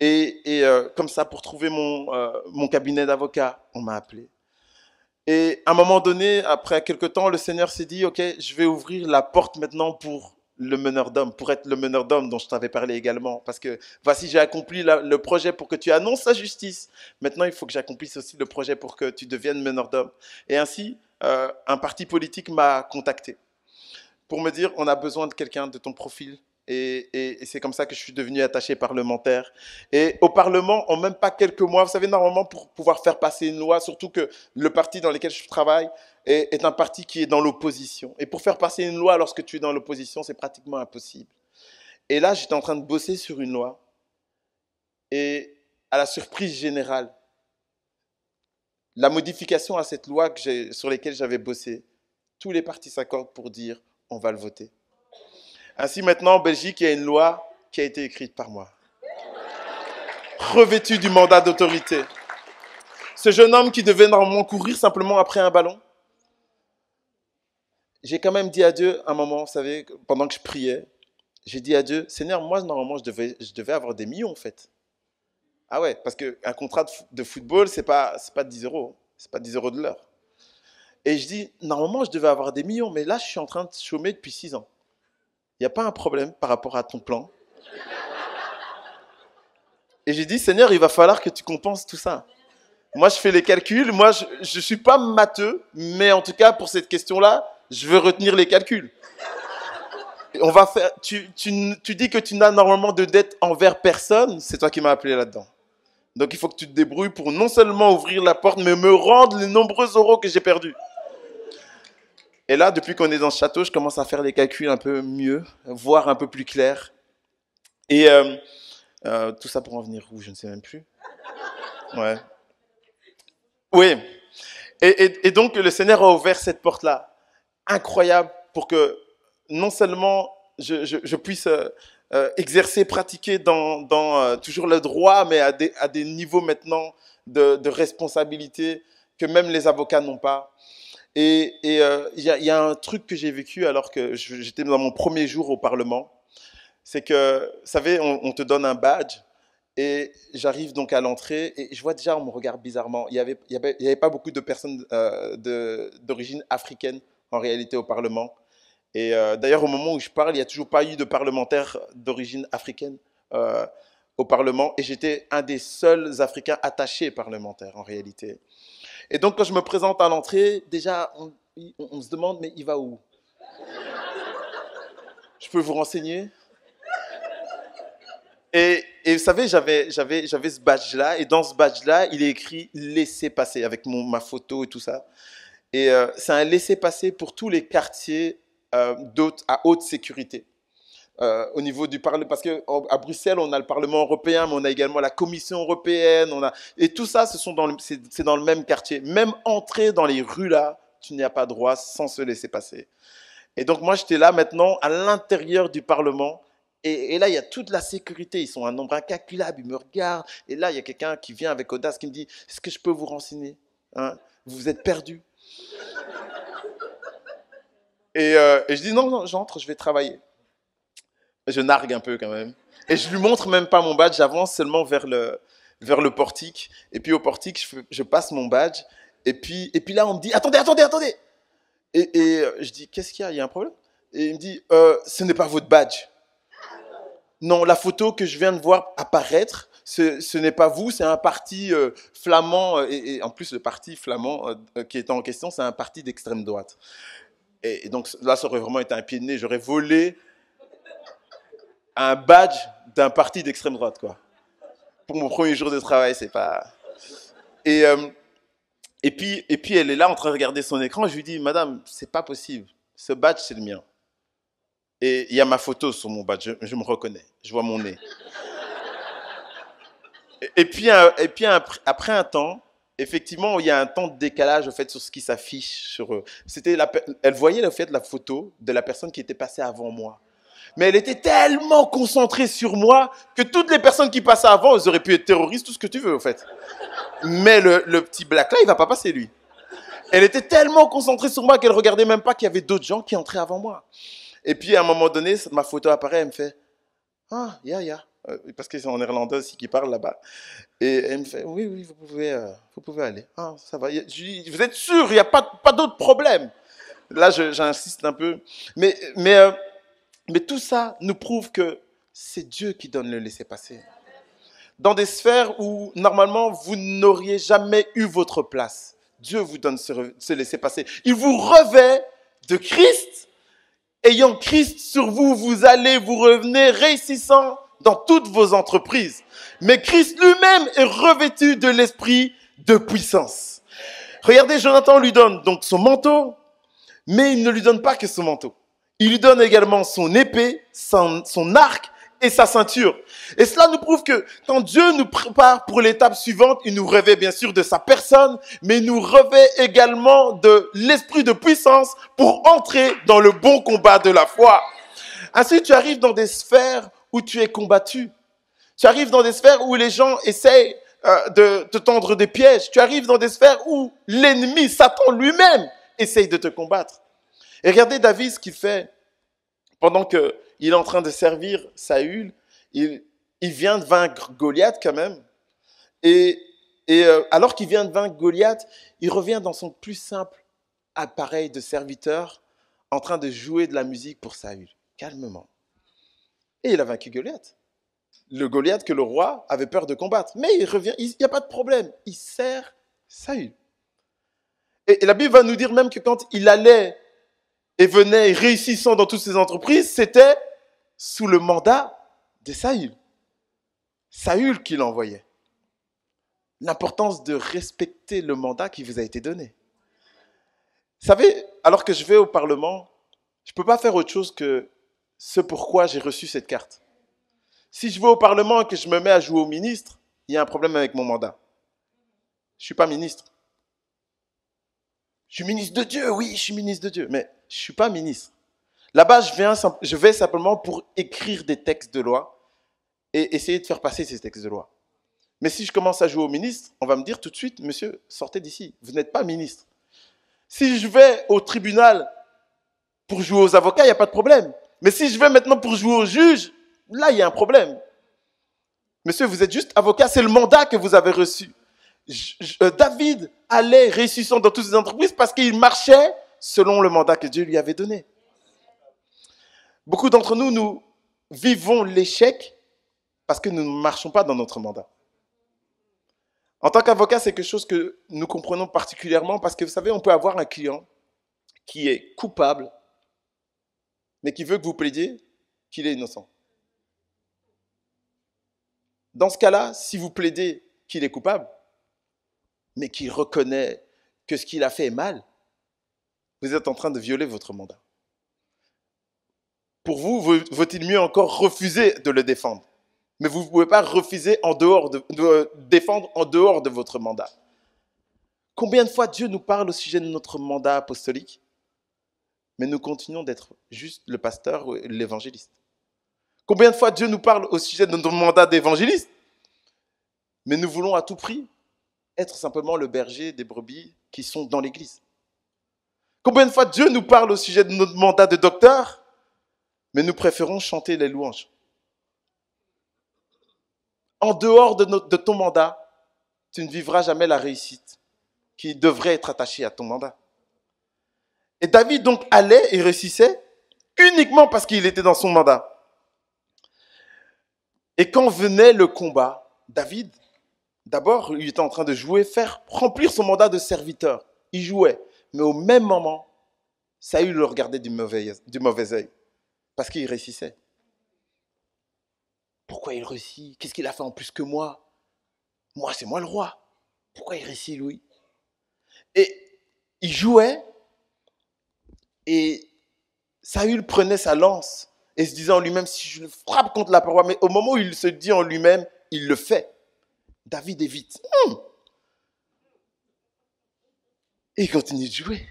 Et comme ça, pour trouver mon cabinet d'avocat, on m'a appelé. Et à un moment donné, après quelques temps, le Seigneur s'est dit, ok, je vais ouvrir la porte maintenant pour le meneur d'hommes, pour être le meneur d'hommes dont je t'avais parlé également. Parce que voici, j'ai accompli le projet pour que tu annonces sa justice. Maintenant, il faut que j'accomplisse aussi le projet pour que tu deviennes meneur d'hommes. Et ainsi, un parti politique m'a contacté pour me dire, on a besoin de quelqu'un de ton profil. Et c'est comme ça que je suis devenu attaché parlementaire. Et au Parlement, en même pas quelques mois, vous savez, normalement, pour pouvoir faire passer une loi, surtout que le parti dans lequel je travaille est un parti qui est dans l'opposition. Et pour faire passer une loi lorsque tu es dans l'opposition, c'est pratiquement impossible. Et là, j'étais en train de bosser sur une loi. Et à la surprise générale, la modification à cette loi sur laquelle j'avais bossé, tous les partis s'accordent pour dire on va le voter. Ainsi, maintenant, en Belgique, il y a une loi qui a été écrite par moi, revêtue du mandat d'autorité. Ce jeune homme qui devait normalement courir simplement après un ballon, j'ai quand même dit à Dieu, un moment, vous savez, pendant que je priais, j'ai dit à Dieu, Seigneur, moi, normalement, je devais avoir des millions, en fait. Ah ouais, parce qu'un contrat de football, c'est pas 10 euros, c'est pas 10 euros de l'heure. Et je dis, normalement, je devais avoir des millions, mais là, je suis en train de chômer depuis 6 ans. Il n'y a pas un problème par rapport à ton plan. Et j'ai dit, Seigneur, il va falloir que tu compenses tout ça. Moi, je fais les calculs. Moi, je ne suis pas matheux, mais en tout cas, pour cette question-là, je veux retenir les calculs. On va faire. Tu dis que tu n'as normalement de dette envers personne. C'est toi qui m'as appelé là-dedans. Donc, il faut que tu te débrouilles pour non seulement ouvrir la porte, mais me rendre les nombreux euros que j'ai perdus. Et là, depuis qu'on est dans ce château, je commence à faire les calculs un peu mieux, voir un peu plus clair. Et tout ça pour en venir où, je ne sais même plus. Ouais. Oui. Et donc, le Seigneur a ouvert cette porte-là, incroyable, pour que non seulement je puisse exercer, pratiquer dans toujours le droit, mais à des niveaux maintenant de responsabilité que même les avocats n'ont pas. Et y a un truc que j'ai vécu alors que j'étais dans mon premier jour au Parlement. C'est que, vous savez, on te donne un badge et j'arrive donc à l'entrée et je vois déjà, on me regarde bizarrement. Il y avait pas beaucoup de personnes d'origine africaine en réalité au Parlement. Et d'ailleurs, au moment où je parle, il n'y a toujours pas eu de parlementaire d'origine africaine au Parlement et j'étais un des seuls Africains attachés parlementaires en réalité. Et donc, quand je me présente à l'entrée, déjà, on se demande, mais il va où? Je peux vous renseigner? Et vous savez, j'avais ce badge-là, et dans ce badge-là, il est écrit « Laissez passer » avec ma photo et tout ça. Et c'est un laissez-passer pour tous les quartiers à haute sécurité. Au niveau du Parlement, parce qu'à Bruxelles, on a le Parlement européen, mais on a également la Commission européenne, et tout ça, c'est dans le même quartier. Même entrer dans les rues là, tu n'y as pas droit sans se laisser passer. Et donc moi, j'étais là maintenant, à l'intérieur du Parlement, Et là, il y a toute la sécurité. Ils sont un nombre incalculable. Ils me regardent. Et là, il y a quelqu'un qui vient avec audace qui me dit, est-ce que je peux vous renseigner, hein? Vous êtes perdu. Et je dis, non, non, j'entre, je vais travailler. Je nargue un peu quand même. Et je lui montre même pas mon badge. J'avance seulement vers le portique. Et puis au portique, je passe mon badge. Et puis là, on me dit, attendez, attendez, attendez. Et je dis, qu'est-ce qu'il y a? Il y a un problème? Et il me dit, ce n'est pas votre badge. Non, la photo que je viens de voir apparaître, ce n'est pas vous, c'est un parti flamand. Et en plus, le parti flamand qui est en question, c'est un parti d'extrême droite. Et donc là, ça aurait vraiment été un pied de nez. J'aurais volé un badge d'un parti d'extrême droite, quoi. Pour mon premier jour de travail, c'est pas... Et, euh, et puis, elle est là en train de regarder son écran. Je lui dis, madame, c'est pas possible. Ce badge, c'est le mien. Et il y a ma photo sur mon badge. Je me reconnais. Je vois mon nez. Et puis après un temps, effectivement, il y a un temps de décalage au fait sur ce qui s'affiche sur eux. Elle voyait le fait la photo de la personne qui était passée avant moi. Mais elle était tellement concentrée sur moi que toutes les personnes qui passaient avant, elles auraient pu être terroristes, tout ce que tu veux, au fait. Mais le petit black là, il va pas passer, lui. Elle était tellement concentrée sur moi qu'elle regardait même pas qu'il y avait d'autres gens qui entraient avant moi. Et puis, à un moment donné, ma photo apparaît, elle me fait « Ah, ya. Parce qu'ils sont en néerlandais aussi qui parlent là-bas. Et elle me fait « Oui, oui, vous pouvez aller. Ah, ça va. Je dis, vous êtes sûr, il n'y a pas d'autre problème. Là, j'insiste un peu. Mais tout ça nous prouve que c'est Dieu qui donne le laisser-passer. Dans des sphères où, normalement, vous n'auriez jamais eu votre place, Dieu vous donne ce laisser-passer. Il vous revêt de Christ. Ayant Christ sur vous, vous allez, vous revenez réussissant dans toutes vos entreprises. Mais Christ lui-même est revêtu de l'esprit de puissance. Regardez, Jonathan lui donne donc son manteau, mais il ne lui donne pas que son manteau. Il lui donne également son épée, son arc et sa ceinture. Et cela nous prouve que quand Dieu nous prépare pour l'étape suivante, il nous revêt bien sûr de sa personne, mais il nous revêt également de l'esprit de puissance pour entrer dans le bon combat de la foi. Ainsi, tu arrives dans des sphères où tu es combattu. Tu arrives dans des sphères où les gens essayent de te tendre des pièges. Tu arrives dans des sphères où l'ennemi, Satan lui-même, essaye de te combattre. Et regardez David ce qu'il fait pendant qu'il est en train de servir Saül. Il vient de vaincre Goliath quand même. Et alors qu'il vient de vaincre Goliath, il revient dans son plus simple appareil de serviteur en train de jouer de la musique pour Saül, calmement. Et il a vaincu Goliath. Le Goliath que le roi avait peur de combattre. Mais il revient, il n'y a pas de problème. Il sert Saül. Et la Bible va nous dire même que quand il allait et venait réussissant dans toutes ses entreprises, c'était sous le mandat de Saül. Saül qui l'envoyait. L'importance de respecter le mandat qui vous a été donné. Vous savez, alors que je vais au Parlement, je ne peux pas faire autre chose que ce pourquoi j'ai reçu cette carte. Si je vais au Parlement et que je me mets à jouer au ministre, il y a un problème avec mon mandat. Je ne suis pas ministre. Je suis ministre de Dieu, oui, je suis ministre de Dieu, mais je ne suis pas ministre. Là-bas, je vais simplement pour écrire des textes de loi et essayer de faire passer ces textes de loi. Mais si je commence à jouer au ministre, on va me dire tout de suite, monsieur, sortez d'ici, vous n'êtes pas ministre. Si je vais au tribunal pour jouer aux avocats, il n'y a pas de problème. Mais si je vais maintenant pour jouer aux juges, là, il y a un problème. Monsieur, vous êtes juste avocat, c'est le mandat que vous avez reçu. David allait réussissant dans toutes ses entreprises parce qu'il marchait selon le mandat que Dieu lui avait donné. Beaucoup d'entre nous, nous vivons l'échec parce que nous ne marchons pas dans notre mandat. En tant qu'avocat, c'est quelque chose que nous comprenons particulièrement parce que, vous savez, on peut avoir un client qui est coupable, mais qui veut que vous plaidiez qu'il est innocent. Dans ce cas-là, si vous plaidez qu'il est coupable, mais qu'il reconnaît que ce qu'il a fait est mal, vous êtes en train de violer votre mandat. Pour vous, vaut-il mieux encore refuser de le défendre? Mais vous ne pouvez pas refuser de défendre en dehors de votre mandat. Combien de fois Dieu nous parle au sujet de notre mandat apostolique, mais nous continuons d'être juste le pasteur ou l'évangéliste? Combien de fois Dieu nous parle au sujet de notre mandat d'évangéliste, mais nous voulons à tout prix être simplement le berger des brebis qui sont dans l'église. Combien de fois Dieu nous parle au sujet de notre mandat de docteur, mais nous préférons chanter les louanges. En dehors de ton mandat, tu ne vivras jamais la réussite qui devrait être attachée à ton mandat. Et David donc allait et réussissait uniquement parce qu'il était dans son mandat. Et quand venait le combat, David, d'abord, il était en train de jouer, faire remplir son mandat de serviteur. Il jouait. Mais au même moment, Saül le regardait du mauvais œil. Parce qu'il réussissait. Pourquoi il réussit? Qu'est-ce qu'il a fait en plus que moi? Moi, c'est moi le roi. Pourquoi il réussit, lui? Et il jouait, et Saül prenait sa lance et se disait en lui-même, si je le frappe contre la paroi, mais au moment où il se dit en lui-même, il le fait. David évite. Et il continue de jouer.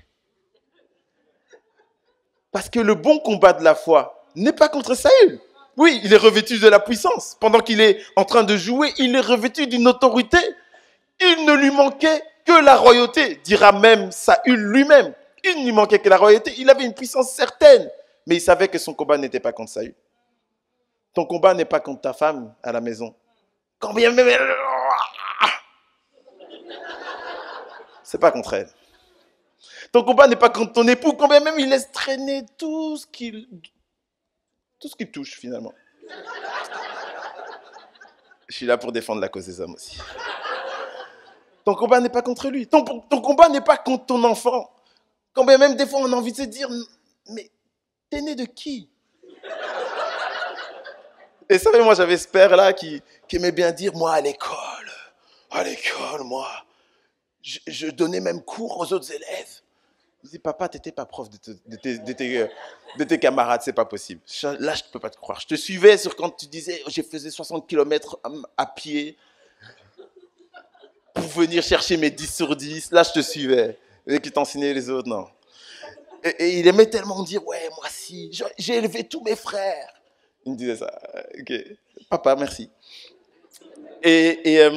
Parce que le bon combat de la foi n'est pas contre Saül. Oui, il est revêtu de la puissance. Pendant qu'il est en train de jouer, il est revêtu d'une autorité. Il ne lui manquait que la royauté, dira même Saül lui-même. Il ne lui manquait que la royauté. Il avait une puissance certaine. Mais il savait que son combat n'était pas contre Saül. Ton combat n'est pas contre ta femme à la maison. Quand bien même... C'est pas contre elle. Ton combat n'est pas contre ton époux, quand bien même il laisse traîner tout ce qu'il touche finalement. Je suis là pour défendre la cause des hommes aussi. Ton combat n'est pas contre lui. Ton combat n'est pas contre ton enfant. Quand bien même des fois on a envie de se dire, mais t'es né de qui? Et ça, moi j'avais ce père là qui aimait bien dire, moi à l'école, moi, je donnais même cours aux autres élèves. Je dis, papa, t'étais pas prof de tes camarades, c'est pas possible. Là, je ne peux pas te croire. Je te suivais sur quand tu disais, je faisais 60 km à pied pour venir chercher mes 10 sur 10. Là, je te suivais. Et qui t'enseignait les autres, non. Et il aimait tellement dire, ouais, moi si, j'ai élevé tous mes frères. Il me disait ça. Ok, papa, merci. Et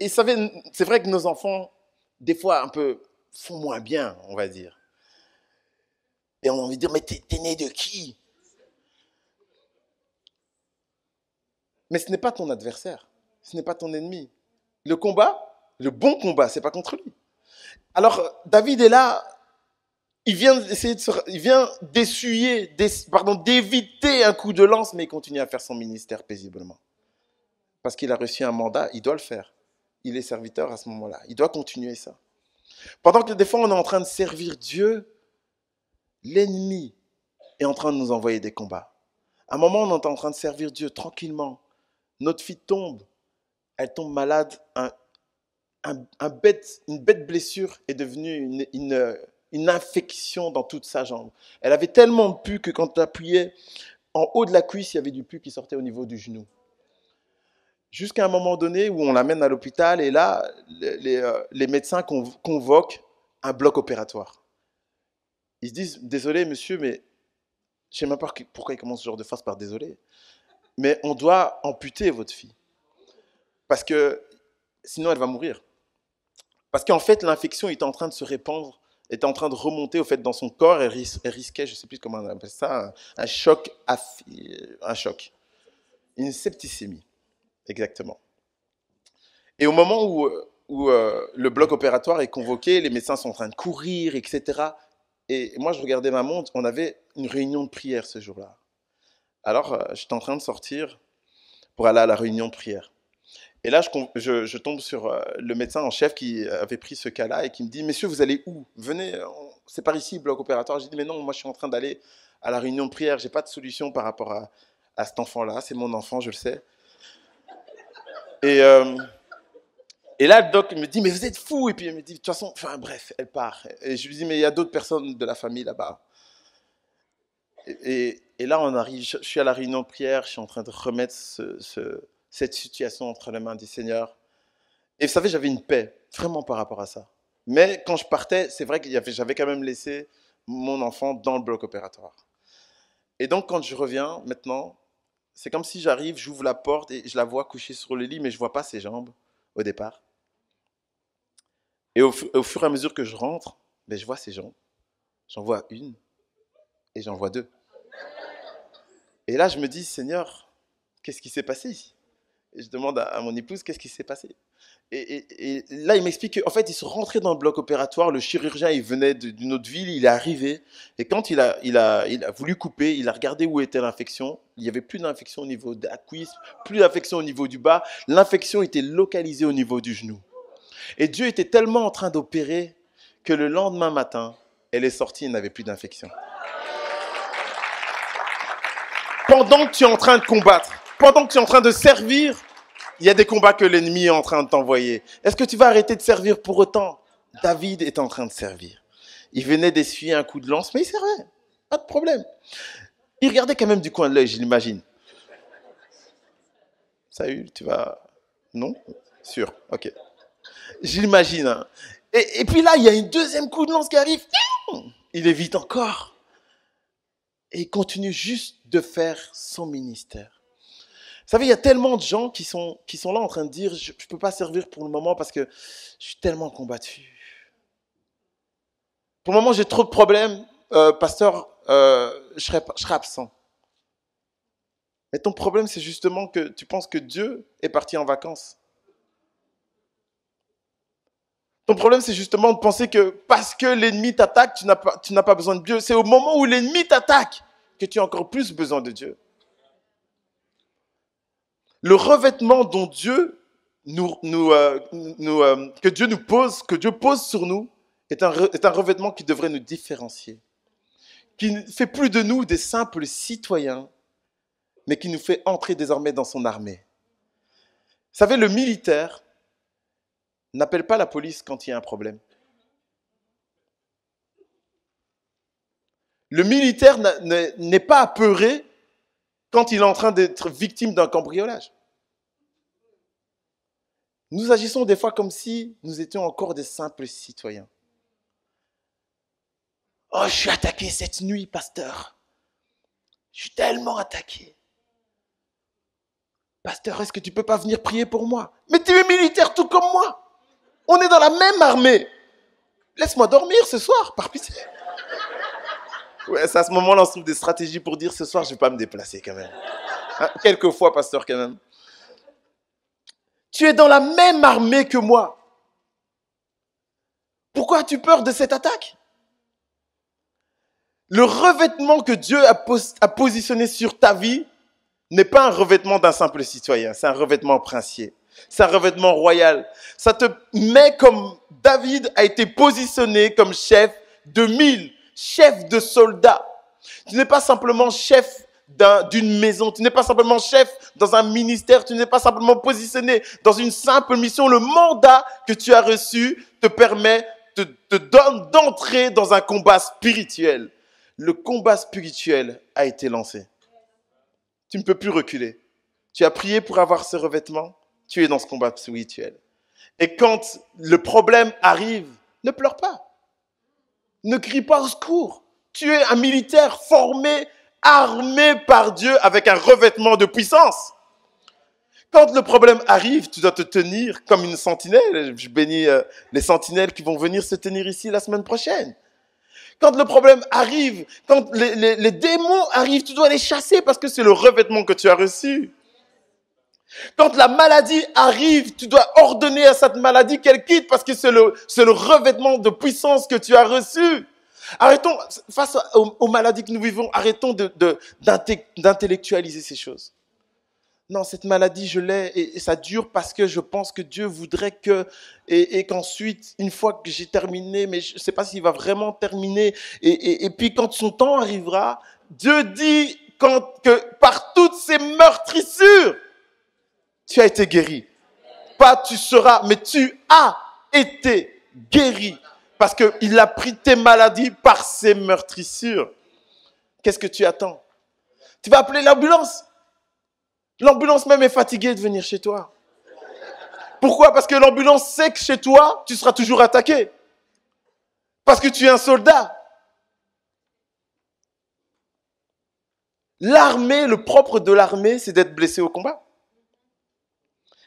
c'est vrai que nos enfants, des fois, un peu, font moins bien, on va dire. Et on a envie de dire, mais t'es né de qui? Mais ce n'est pas ton adversaire, ce n'est pas ton ennemi. Le combat, le bon combat, c'est pas contre lui. Alors, David est là, il vient d'éviter un coup de lance, mais il continue à faire son ministère paisiblement. Parce qu'il a reçu un mandat, il doit le faire. Il est serviteur à ce moment-là, il doit continuer ça. Pendant que des fois, on est en train de servir Dieu, l'ennemi est en train de nous envoyer des combats. À un moment, on est en train de servir Dieu tranquillement. Notre fille tombe, elle tombe malade, une bête blessure est devenue une infection dans toute sa jambe. Elle avait tellement de pus que quand tu appuyais en haut de la cuisse, il y avait du pus qui sortait au niveau du genou. Jusqu'à un moment donné où on l'amène à l'hôpital et là, les médecins convoquent un bloc opératoire. Ils se disent, désolé monsieur, mais je ne sais même pas pourquoi ils commencent ce genre de phrase par désolé, mais on doit amputer votre fille. Parce que sinon elle va mourir. Parce qu'en fait, l'infection est en train de se répandre, est en train de remonter au fait dans son corps et risquait, je ne sais plus comment on appelle ça, un choc, une septicémie, exactement. Et au moment où le bloc opératoire est convoqué, les médecins sont en train de courir, etc. Et moi, je regardais ma montre, on avait une réunion de prière ce jour-là. Alors, j'étais en train de sortir pour aller à la réunion de prière. Et là, je tombe sur le médecin en chef qui avait pris ce cas-là et qui me dit, messieurs, vous allez où? Venez, c'est par ici, bloc opératoire. J'ai dit, mais non, moi, je suis en train d'aller à la réunion de prière. Je n'ai pas de solution par rapport à cet enfant-là. C'est mon enfant, je le sais. Et là, le doc me dit, mais vous êtes fou. Et puis, il me dit, de toute façon, enfin, bref, elle part. Et je lui dis, mais il y a d'autres personnes de la famille là-bas. Et là, on arrive, je suis à la réunion de prière, je suis en train de remettre cette situation entre les mains du Seigneur. Et vous savez, j'avais une paix, vraiment par rapport à ça. Mais quand je partais, c'est vrai que j'avais quand même laissé mon enfant dans le bloc opératoire. Et donc, quand je reviens, maintenant, c'est comme si j'arrive, j'ouvre la porte et je la vois couchée sur le lit, mais je ne vois pas ses jambes au départ. Et au fur et à mesure que je rentre, ben, je vois ses jambes. J'en vois une et j'en vois deux. Et là, je me dis, Seigneur, qu'est-ce qui s'est passé ici? Et je demande à mon épouse, qu'est-ce qui s'est passé? Et là, il m'explique qu'en fait, ils sont rentrés dans le bloc opératoire. Le chirurgien, il venait d'une autre ville, il est arrivé. Et quand il a voulu couper, il a regardé où était l'infection. Il n'y avait plus d'infection au niveau de la cuisse, plus d'infection au niveau du bas. L'infection était localisée au niveau du genou. Et Dieu était tellement en train d'opérer que le lendemain matin, elle est sortie, il n'avait plus d'infection. Pendant que tu es en train de combattre, pendant que tu es en train de servir, il y a des combats que l'ennemi est en train de t'envoyer. Est-ce que tu vas arrêter de servir pour autant? David est en train de servir. Il venait d'essuyer un coup de lance, mais il servait. Pas de problème. Il regardait quand même du coin de l'œil, je l'imagine. Saül, tu vas... Non? Sûr, ok. Je l'imagine. Hein. Et puis là, il y a une deuxième coup de lance qui arrive. Il évite encore. Et il continue juste de faire son ministère. Vous savez, il y a tellement de gens qui sont là en train de dire « Je ne peux pas servir pour le moment parce que je suis tellement combattu. Pour le moment, j'ai trop de problèmes. Pasteur, je serai absent. » Mais ton problème, c'est justement que tu penses que Dieu est parti en vacances. Ton problème, c'est justement de penser que parce que l'ennemi t'attaque, tu n'as pas besoin de Dieu. C'est au moment où l'ennemi t'attaque que tu as encore plus besoin de Dieu. Le revêtement dont Dieu que Dieu nous pose, que Dieu pose sur nous, est un revêtement qui devrait nous différencier, qui ne fait plus de nous des simples citoyens, mais qui nous fait entrer désormais dans son armée. Vous savez, le militaire n'appelle pas la police quand il y a un problème. Le militaire n'est pas apeuré quand il est en train d'être victime d'un cambriolage. Nous agissons des fois comme si nous étions encore des simples citoyens. Oh, je suis attaqué cette nuit, pasteur. Je suis tellement attaqué. Pasteur, est-ce que tu ne peux pas venir prier pour moi? Mais tu es militaire tout comme moi. On est dans la même armée. Laisse-moi dormir ce soir, par pitié. Ouais, c'est à ce moment-là, on se trouve des stratégies pour dire ce soir, je ne vais pas me déplacer quand même. Hein, quelquefois, pasteur, quand même. Tu es dans la même armée que moi. Pourquoi as-tu peur de cette attaque? Le revêtement que Dieu a positionné sur ta vie n'est pas un revêtement d'un simple citoyen, c'est un revêtement princier. C'est un revêtement royal. Ça te met comme David a été positionné comme chef de 1000, chef de soldats. Tu n'es pas simplement chef d'une maison, tu n'es pas simplement chef dans un ministère, tu n'es pas simplement positionné dans une simple mission. Le mandat que tu as reçu te permet, te donne d'entrer dans un combat spirituel. Le combat spirituel a été lancé. Tu ne peux plus reculer. Tu as prié pour avoir ce revêtement, tu es dans ce combat spirituel. Et quand le problème arrive, ne pleure pas. Ne crie pas au secours. Tu es un militaire formé, armé par Dieu avec un revêtement de puissance. Quand le problème arrive, tu dois te tenir comme une sentinelle. Je bénis les sentinelles qui vont venir se tenir ici la semaine prochaine. Quand le problème arrive, quand les démons arrivent, tu dois les chasser parce que c'est le revêtement que tu as reçu. Quand la maladie arrive, tu dois ordonner à cette maladie qu'elle quitte parce que c'est le revêtement de puissance que tu as reçu. Arrêtons, face aux maladies que nous vivons, arrêtons d'intellectualiser ces choses. Non, cette maladie, je l'ai et ça dure parce que je pense que Dieu voudrait que... Et qu'ensuite, une fois que j'ai terminé, mais je ne sais pas s'il va vraiment terminer. Et puis quand son temps arrivera, Dieu dit que par toutes ces meurtrissures, tu as été guéri. Pas tu seras, mais tu as été guéri. Parce qu'il a pris tes maladies par ses meurtrissures. Qu'est-ce que tu attends? Tu vas appeler l'ambulance. L'ambulance même est fatiguée de venir chez toi. Pourquoi? Parce que l'ambulance sait que chez toi, tu seras toujours attaqué. Parce que tu es un soldat. L'armée, le propre de l'armée, c'est d'être blessé au combat.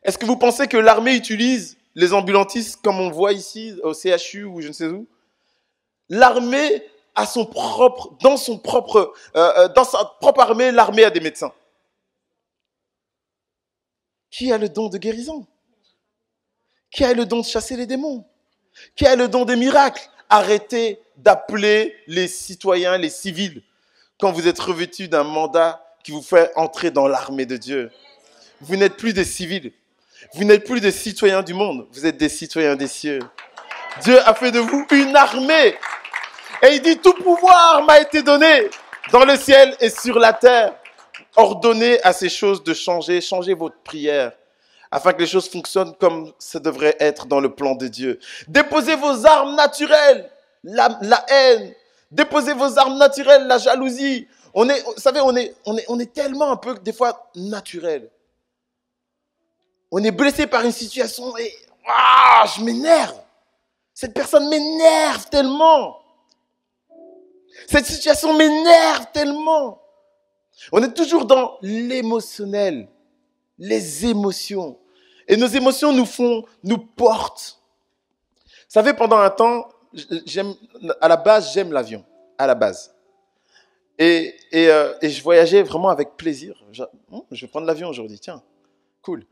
Est-ce que vous pensez que l'armée utilise les ambulantistes comme on voit ici au CHU ou je ne sais où? L'armée a dans sa propre armée, l'armée a des médecins. Qui a le don de guérison? Qui a le don de chasser les démons? Qui a le don des miracles? Arrêtez d'appeler les citoyens, les civils, quand vous êtes revêtus d'un mandat qui vous fait entrer dans l'armée de Dieu. Vous n'êtes plus des civils. Vous n'êtes plus des citoyens du monde. Vous êtes des citoyens des cieux. Dieu a fait de vous une armée. Et il dit, tout pouvoir m'a été donné dans le ciel et sur la terre. Ordonnez à ces choses de changer. Changez votre prière afin que les choses fonctionnent comme ça devrait être dans le plan de Dieu. Déposez vos armes naturelles, la haine. Déposez vos armes naturelles, la jalousie. Vous savez, on est tellement un peu, des fois, naturel. On est blessé par une situation et je m'énerve. Cette personne m'énerve tellement. Cette situation m'énerve tellement. On est toujours dans l'émotionnel, les émotions. Et nos émotions nous portent. Vous savez, pendant un temps, à la base, j'aime l'avion. À la base. Et je voyageais vraiment avec plaisir. Je vais prendre l'avion aujourd'hui, tiens, cool.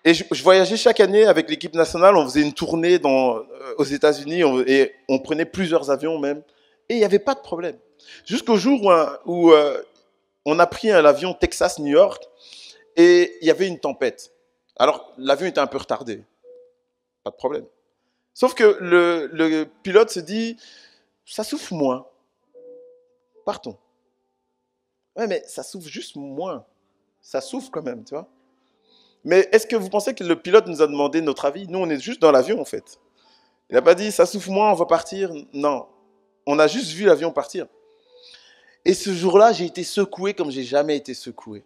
Et je voyageais chaque année avec l'équipe nationale, on faisait une tournée aux États-Unis et on prenait plusieurs avions même. Et il n'y avait pas de problème. Jusqu'au jour où on a pris l'avion Texas-New York et il y avait une tempête. Alors l'avion était un peu retardé. Pas de problème. Sauf que le pilote se dit, ça souffle moins. Partons. Ouais, mais ça souffle juste moins. Ça souffle quand même, tu vois. Mais est-ce que vous pensez que le pilote nous a demandé notre avis? Nous, on est juste dans l'avion, en fait. Il n'a pas dit, ça souffle moins, on va partir. Non. On a juste vu l'avion partir. Et ce jour-là, j'ai été secoué comme j'ai jamais été secoué.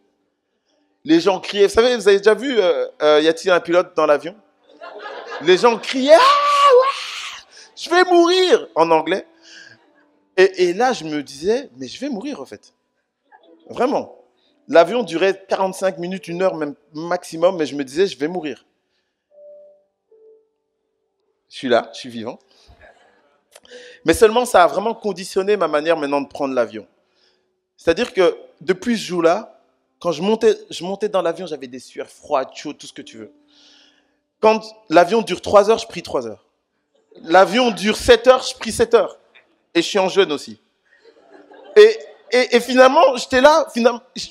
Les gens criaient. Vous savez, vous avez déjà vu, y a-t-il un pilote dans l'avion? Les gens criaient, je vais mourir, en anglais. Et là, je me disais, mais je vais mourir, en fait. Vraiment. L'avion durait 45 minutes, 1 heure même maximum, mais je me disais, je vais mourir. Je suis là, je suis vivant. Mais seulement, ça a vraiment conditionné ma manière maintenant de prendre l'avion. C'est-à-dire que depuis ce jour-là, quand je montais dans l'avion, j'avais des sueurs froides, chaudes, tout ce que tu veux. Quand l'avion dure 3 heures, je prie 3 heures. L'avion dure 7 heures, je prie 7 heures. Et je suis en jeûne aussi. Et finalement, j'étais là,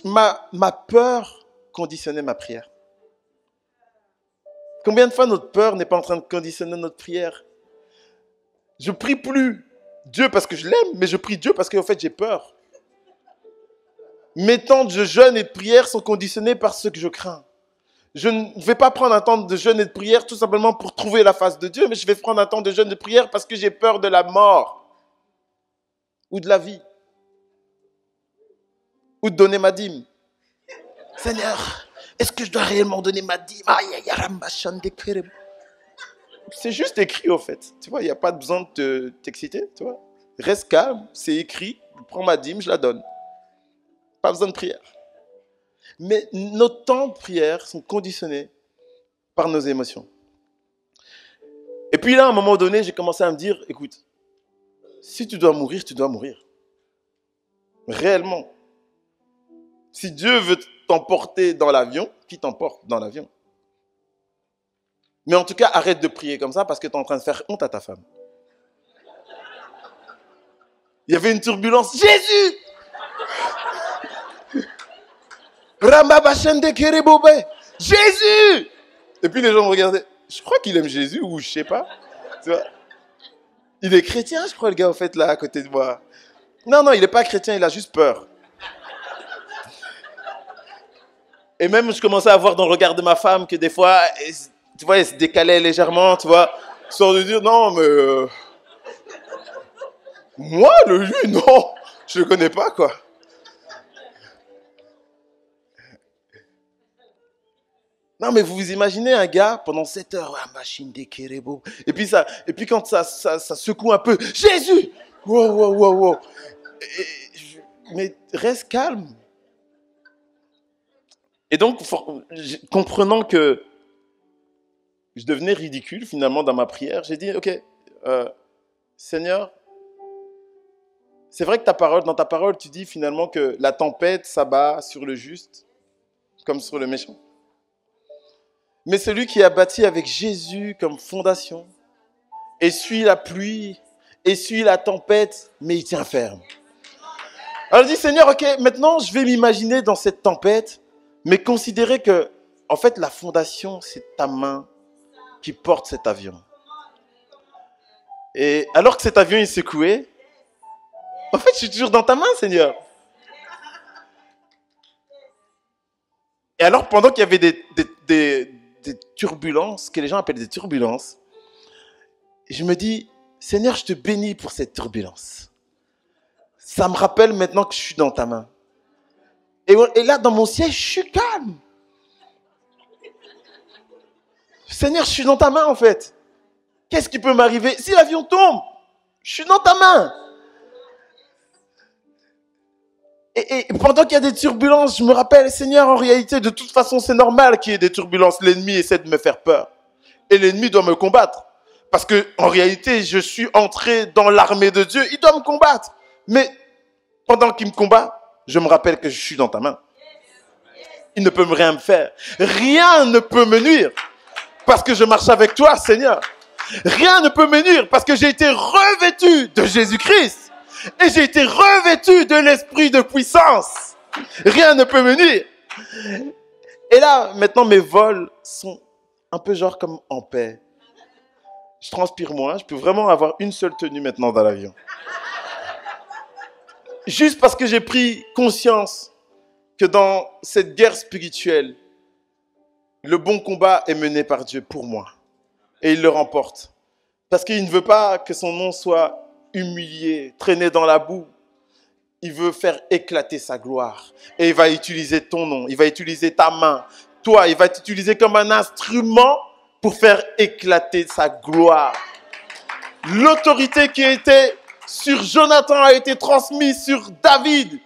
ma peur conditionnait ma prière. Combien de fois notre peur n'est pas en train de conditionner notre prière? Je prie plus Dieu parce que je l'aime, mais je prie Dieu parce qu'en fait j'ai peur. Mes temps de jeûne et de prière sont conditionnés par ce que je crains. Je ne vais pas prendre un temps de jeûne et de prière tout simplement pour trouver la face de Dieu, mais je vais prendre un temps de jeûne et de prière parce que j'ai peur de la mort ou de la vie. Ou de donner ma dîme. Seigneur, est-ce que je dois réellement donner ma dîme? C'est juste écrit au fait. Tu vois, il n'y a pas besoin de t'exciter. Tu vois. Reste calme, c'est écrit. Je prends ma dîme, je la donne. Pas besoin de prière. Mais nos temps de prière sont conditionnés par nos émotions. Et puis là, à un moment donné, j'ai commencé à me dire, écoute, si tu dois mourir, tu dois mourir. Réellement. Si Dieu veut t'emporter dans l'avion, qu'il t'emporte dans l'avion. Mais en tout cas, arrête de prier comme ça parce que tu es en train de faire honte à ta femme. Il y avait une turbulence. Jésus! Jésus! Et puis les gens me regardaient. Je crois qu'il aime Jésus ou je sais pas. Tu vois? Il est chrétien, je crois, le gars, au fait, là, à côté de moi. Non, il n'est pas chrétien, il a juste peur. Et même, je commençais à voir dans le regard de ma femme que des fois, tu vois, elle se décalait légèrement, tu vois. Sans de dire, non, mais... moi, lui, non, je ne le connais pas, quoi. Non, mais vous vous imaginez un gars, pendant 7 heures, machine des Kérebo. Et puis quand ça secoue un peu, Jésus! Wow. mais reste calme. Et donc, comprenant que je devenais ridicule finalement dans ma prière, j'ai dit, ok, Seigneur, c'est vrai que dans ta parole, tu dis finalement que la tempête s'abat sur le juste comme sur le méchant. Mais celui qui a bâti avec Jésus comme fondation, essuie la pluie, essuie la tempête, mais il tient ferme. Alors je dis, Seigneur, ok, maintenant je vais m'imaginer dans cette tempête, mais considérer que, en fait, la fondation, c'est ta main qui porte cet avion. Et alors que cet avion est secoué, en fait, je suis toujours dans ta main, Seigneur. Et alors, pendant qu'il y avait des turbulences, que les gens appellent des turbulences, je me dis, Seigneur, je te bénis pour cette turbulence. Ça me rappelle maintenant que je suis dans ta main. Et là, dans mon siège, je suis calme. Seigneur, je suis dans ta main, en fait. Qu'est-ce qui peut m'arriver? Si l'avion tombe, je suis dans ta main. Et pendant qu'il y a des turbulences, je me rappelle, Seigneur, en réalité, de toute façon, c'est normal qu'il y ait des turbulences. L'ennemi essaie de me faire peur. Et l'ennemi doit me combattre. Parce que, en réalité, je suis entré dans l'armée de Dieu. Il doit me combattre. Mais, pendant qu'il me combat, je me rappelle que je suis dans ta main. Il ne peut rien me faire. Rien ne peut me nuire. Parce que je marche avec toi, Seigneur. Rien ne peut me nuire parce que j'ai été revêtu de Jésus-Christ. Et j'ai été revêtu de l'esprit de puissance. Rien ne peut me nuire. Et là, maintenant, mes vols sont un peu genre comme en paix. Je transpire moins. Je peux vraiment avoir une seule tenue maintenant dans l'avion. Juste parce que j'ai pris conscience que dans cette guerre spirituelle, le bon combat est mené par Dieu pour moi. Et il le remporte. Parce qu'il ne veut pas que son nom soit humilié, traîné dans la boue. Il veut faire éclater sa gloire. Et il va utiliser ton nom, il va utiliser ta main. Toi, il va t'utiliser comme un instrument pour faire éclater sa gloire. L'autorité qui était sur Jonathan a été transmise sur David.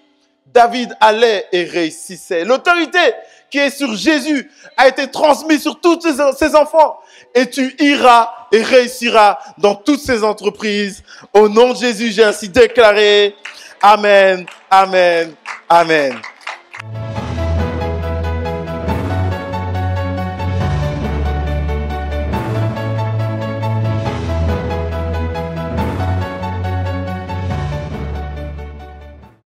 David allait et réussissait. L'autorité qui est sur Jésus a été transmise sur tous ses enfants. Et tu iras et réussiras dans toutes ces entreprises. Au nom de Jésus, j'ai ainsi déclaré. Amen, amen, amen.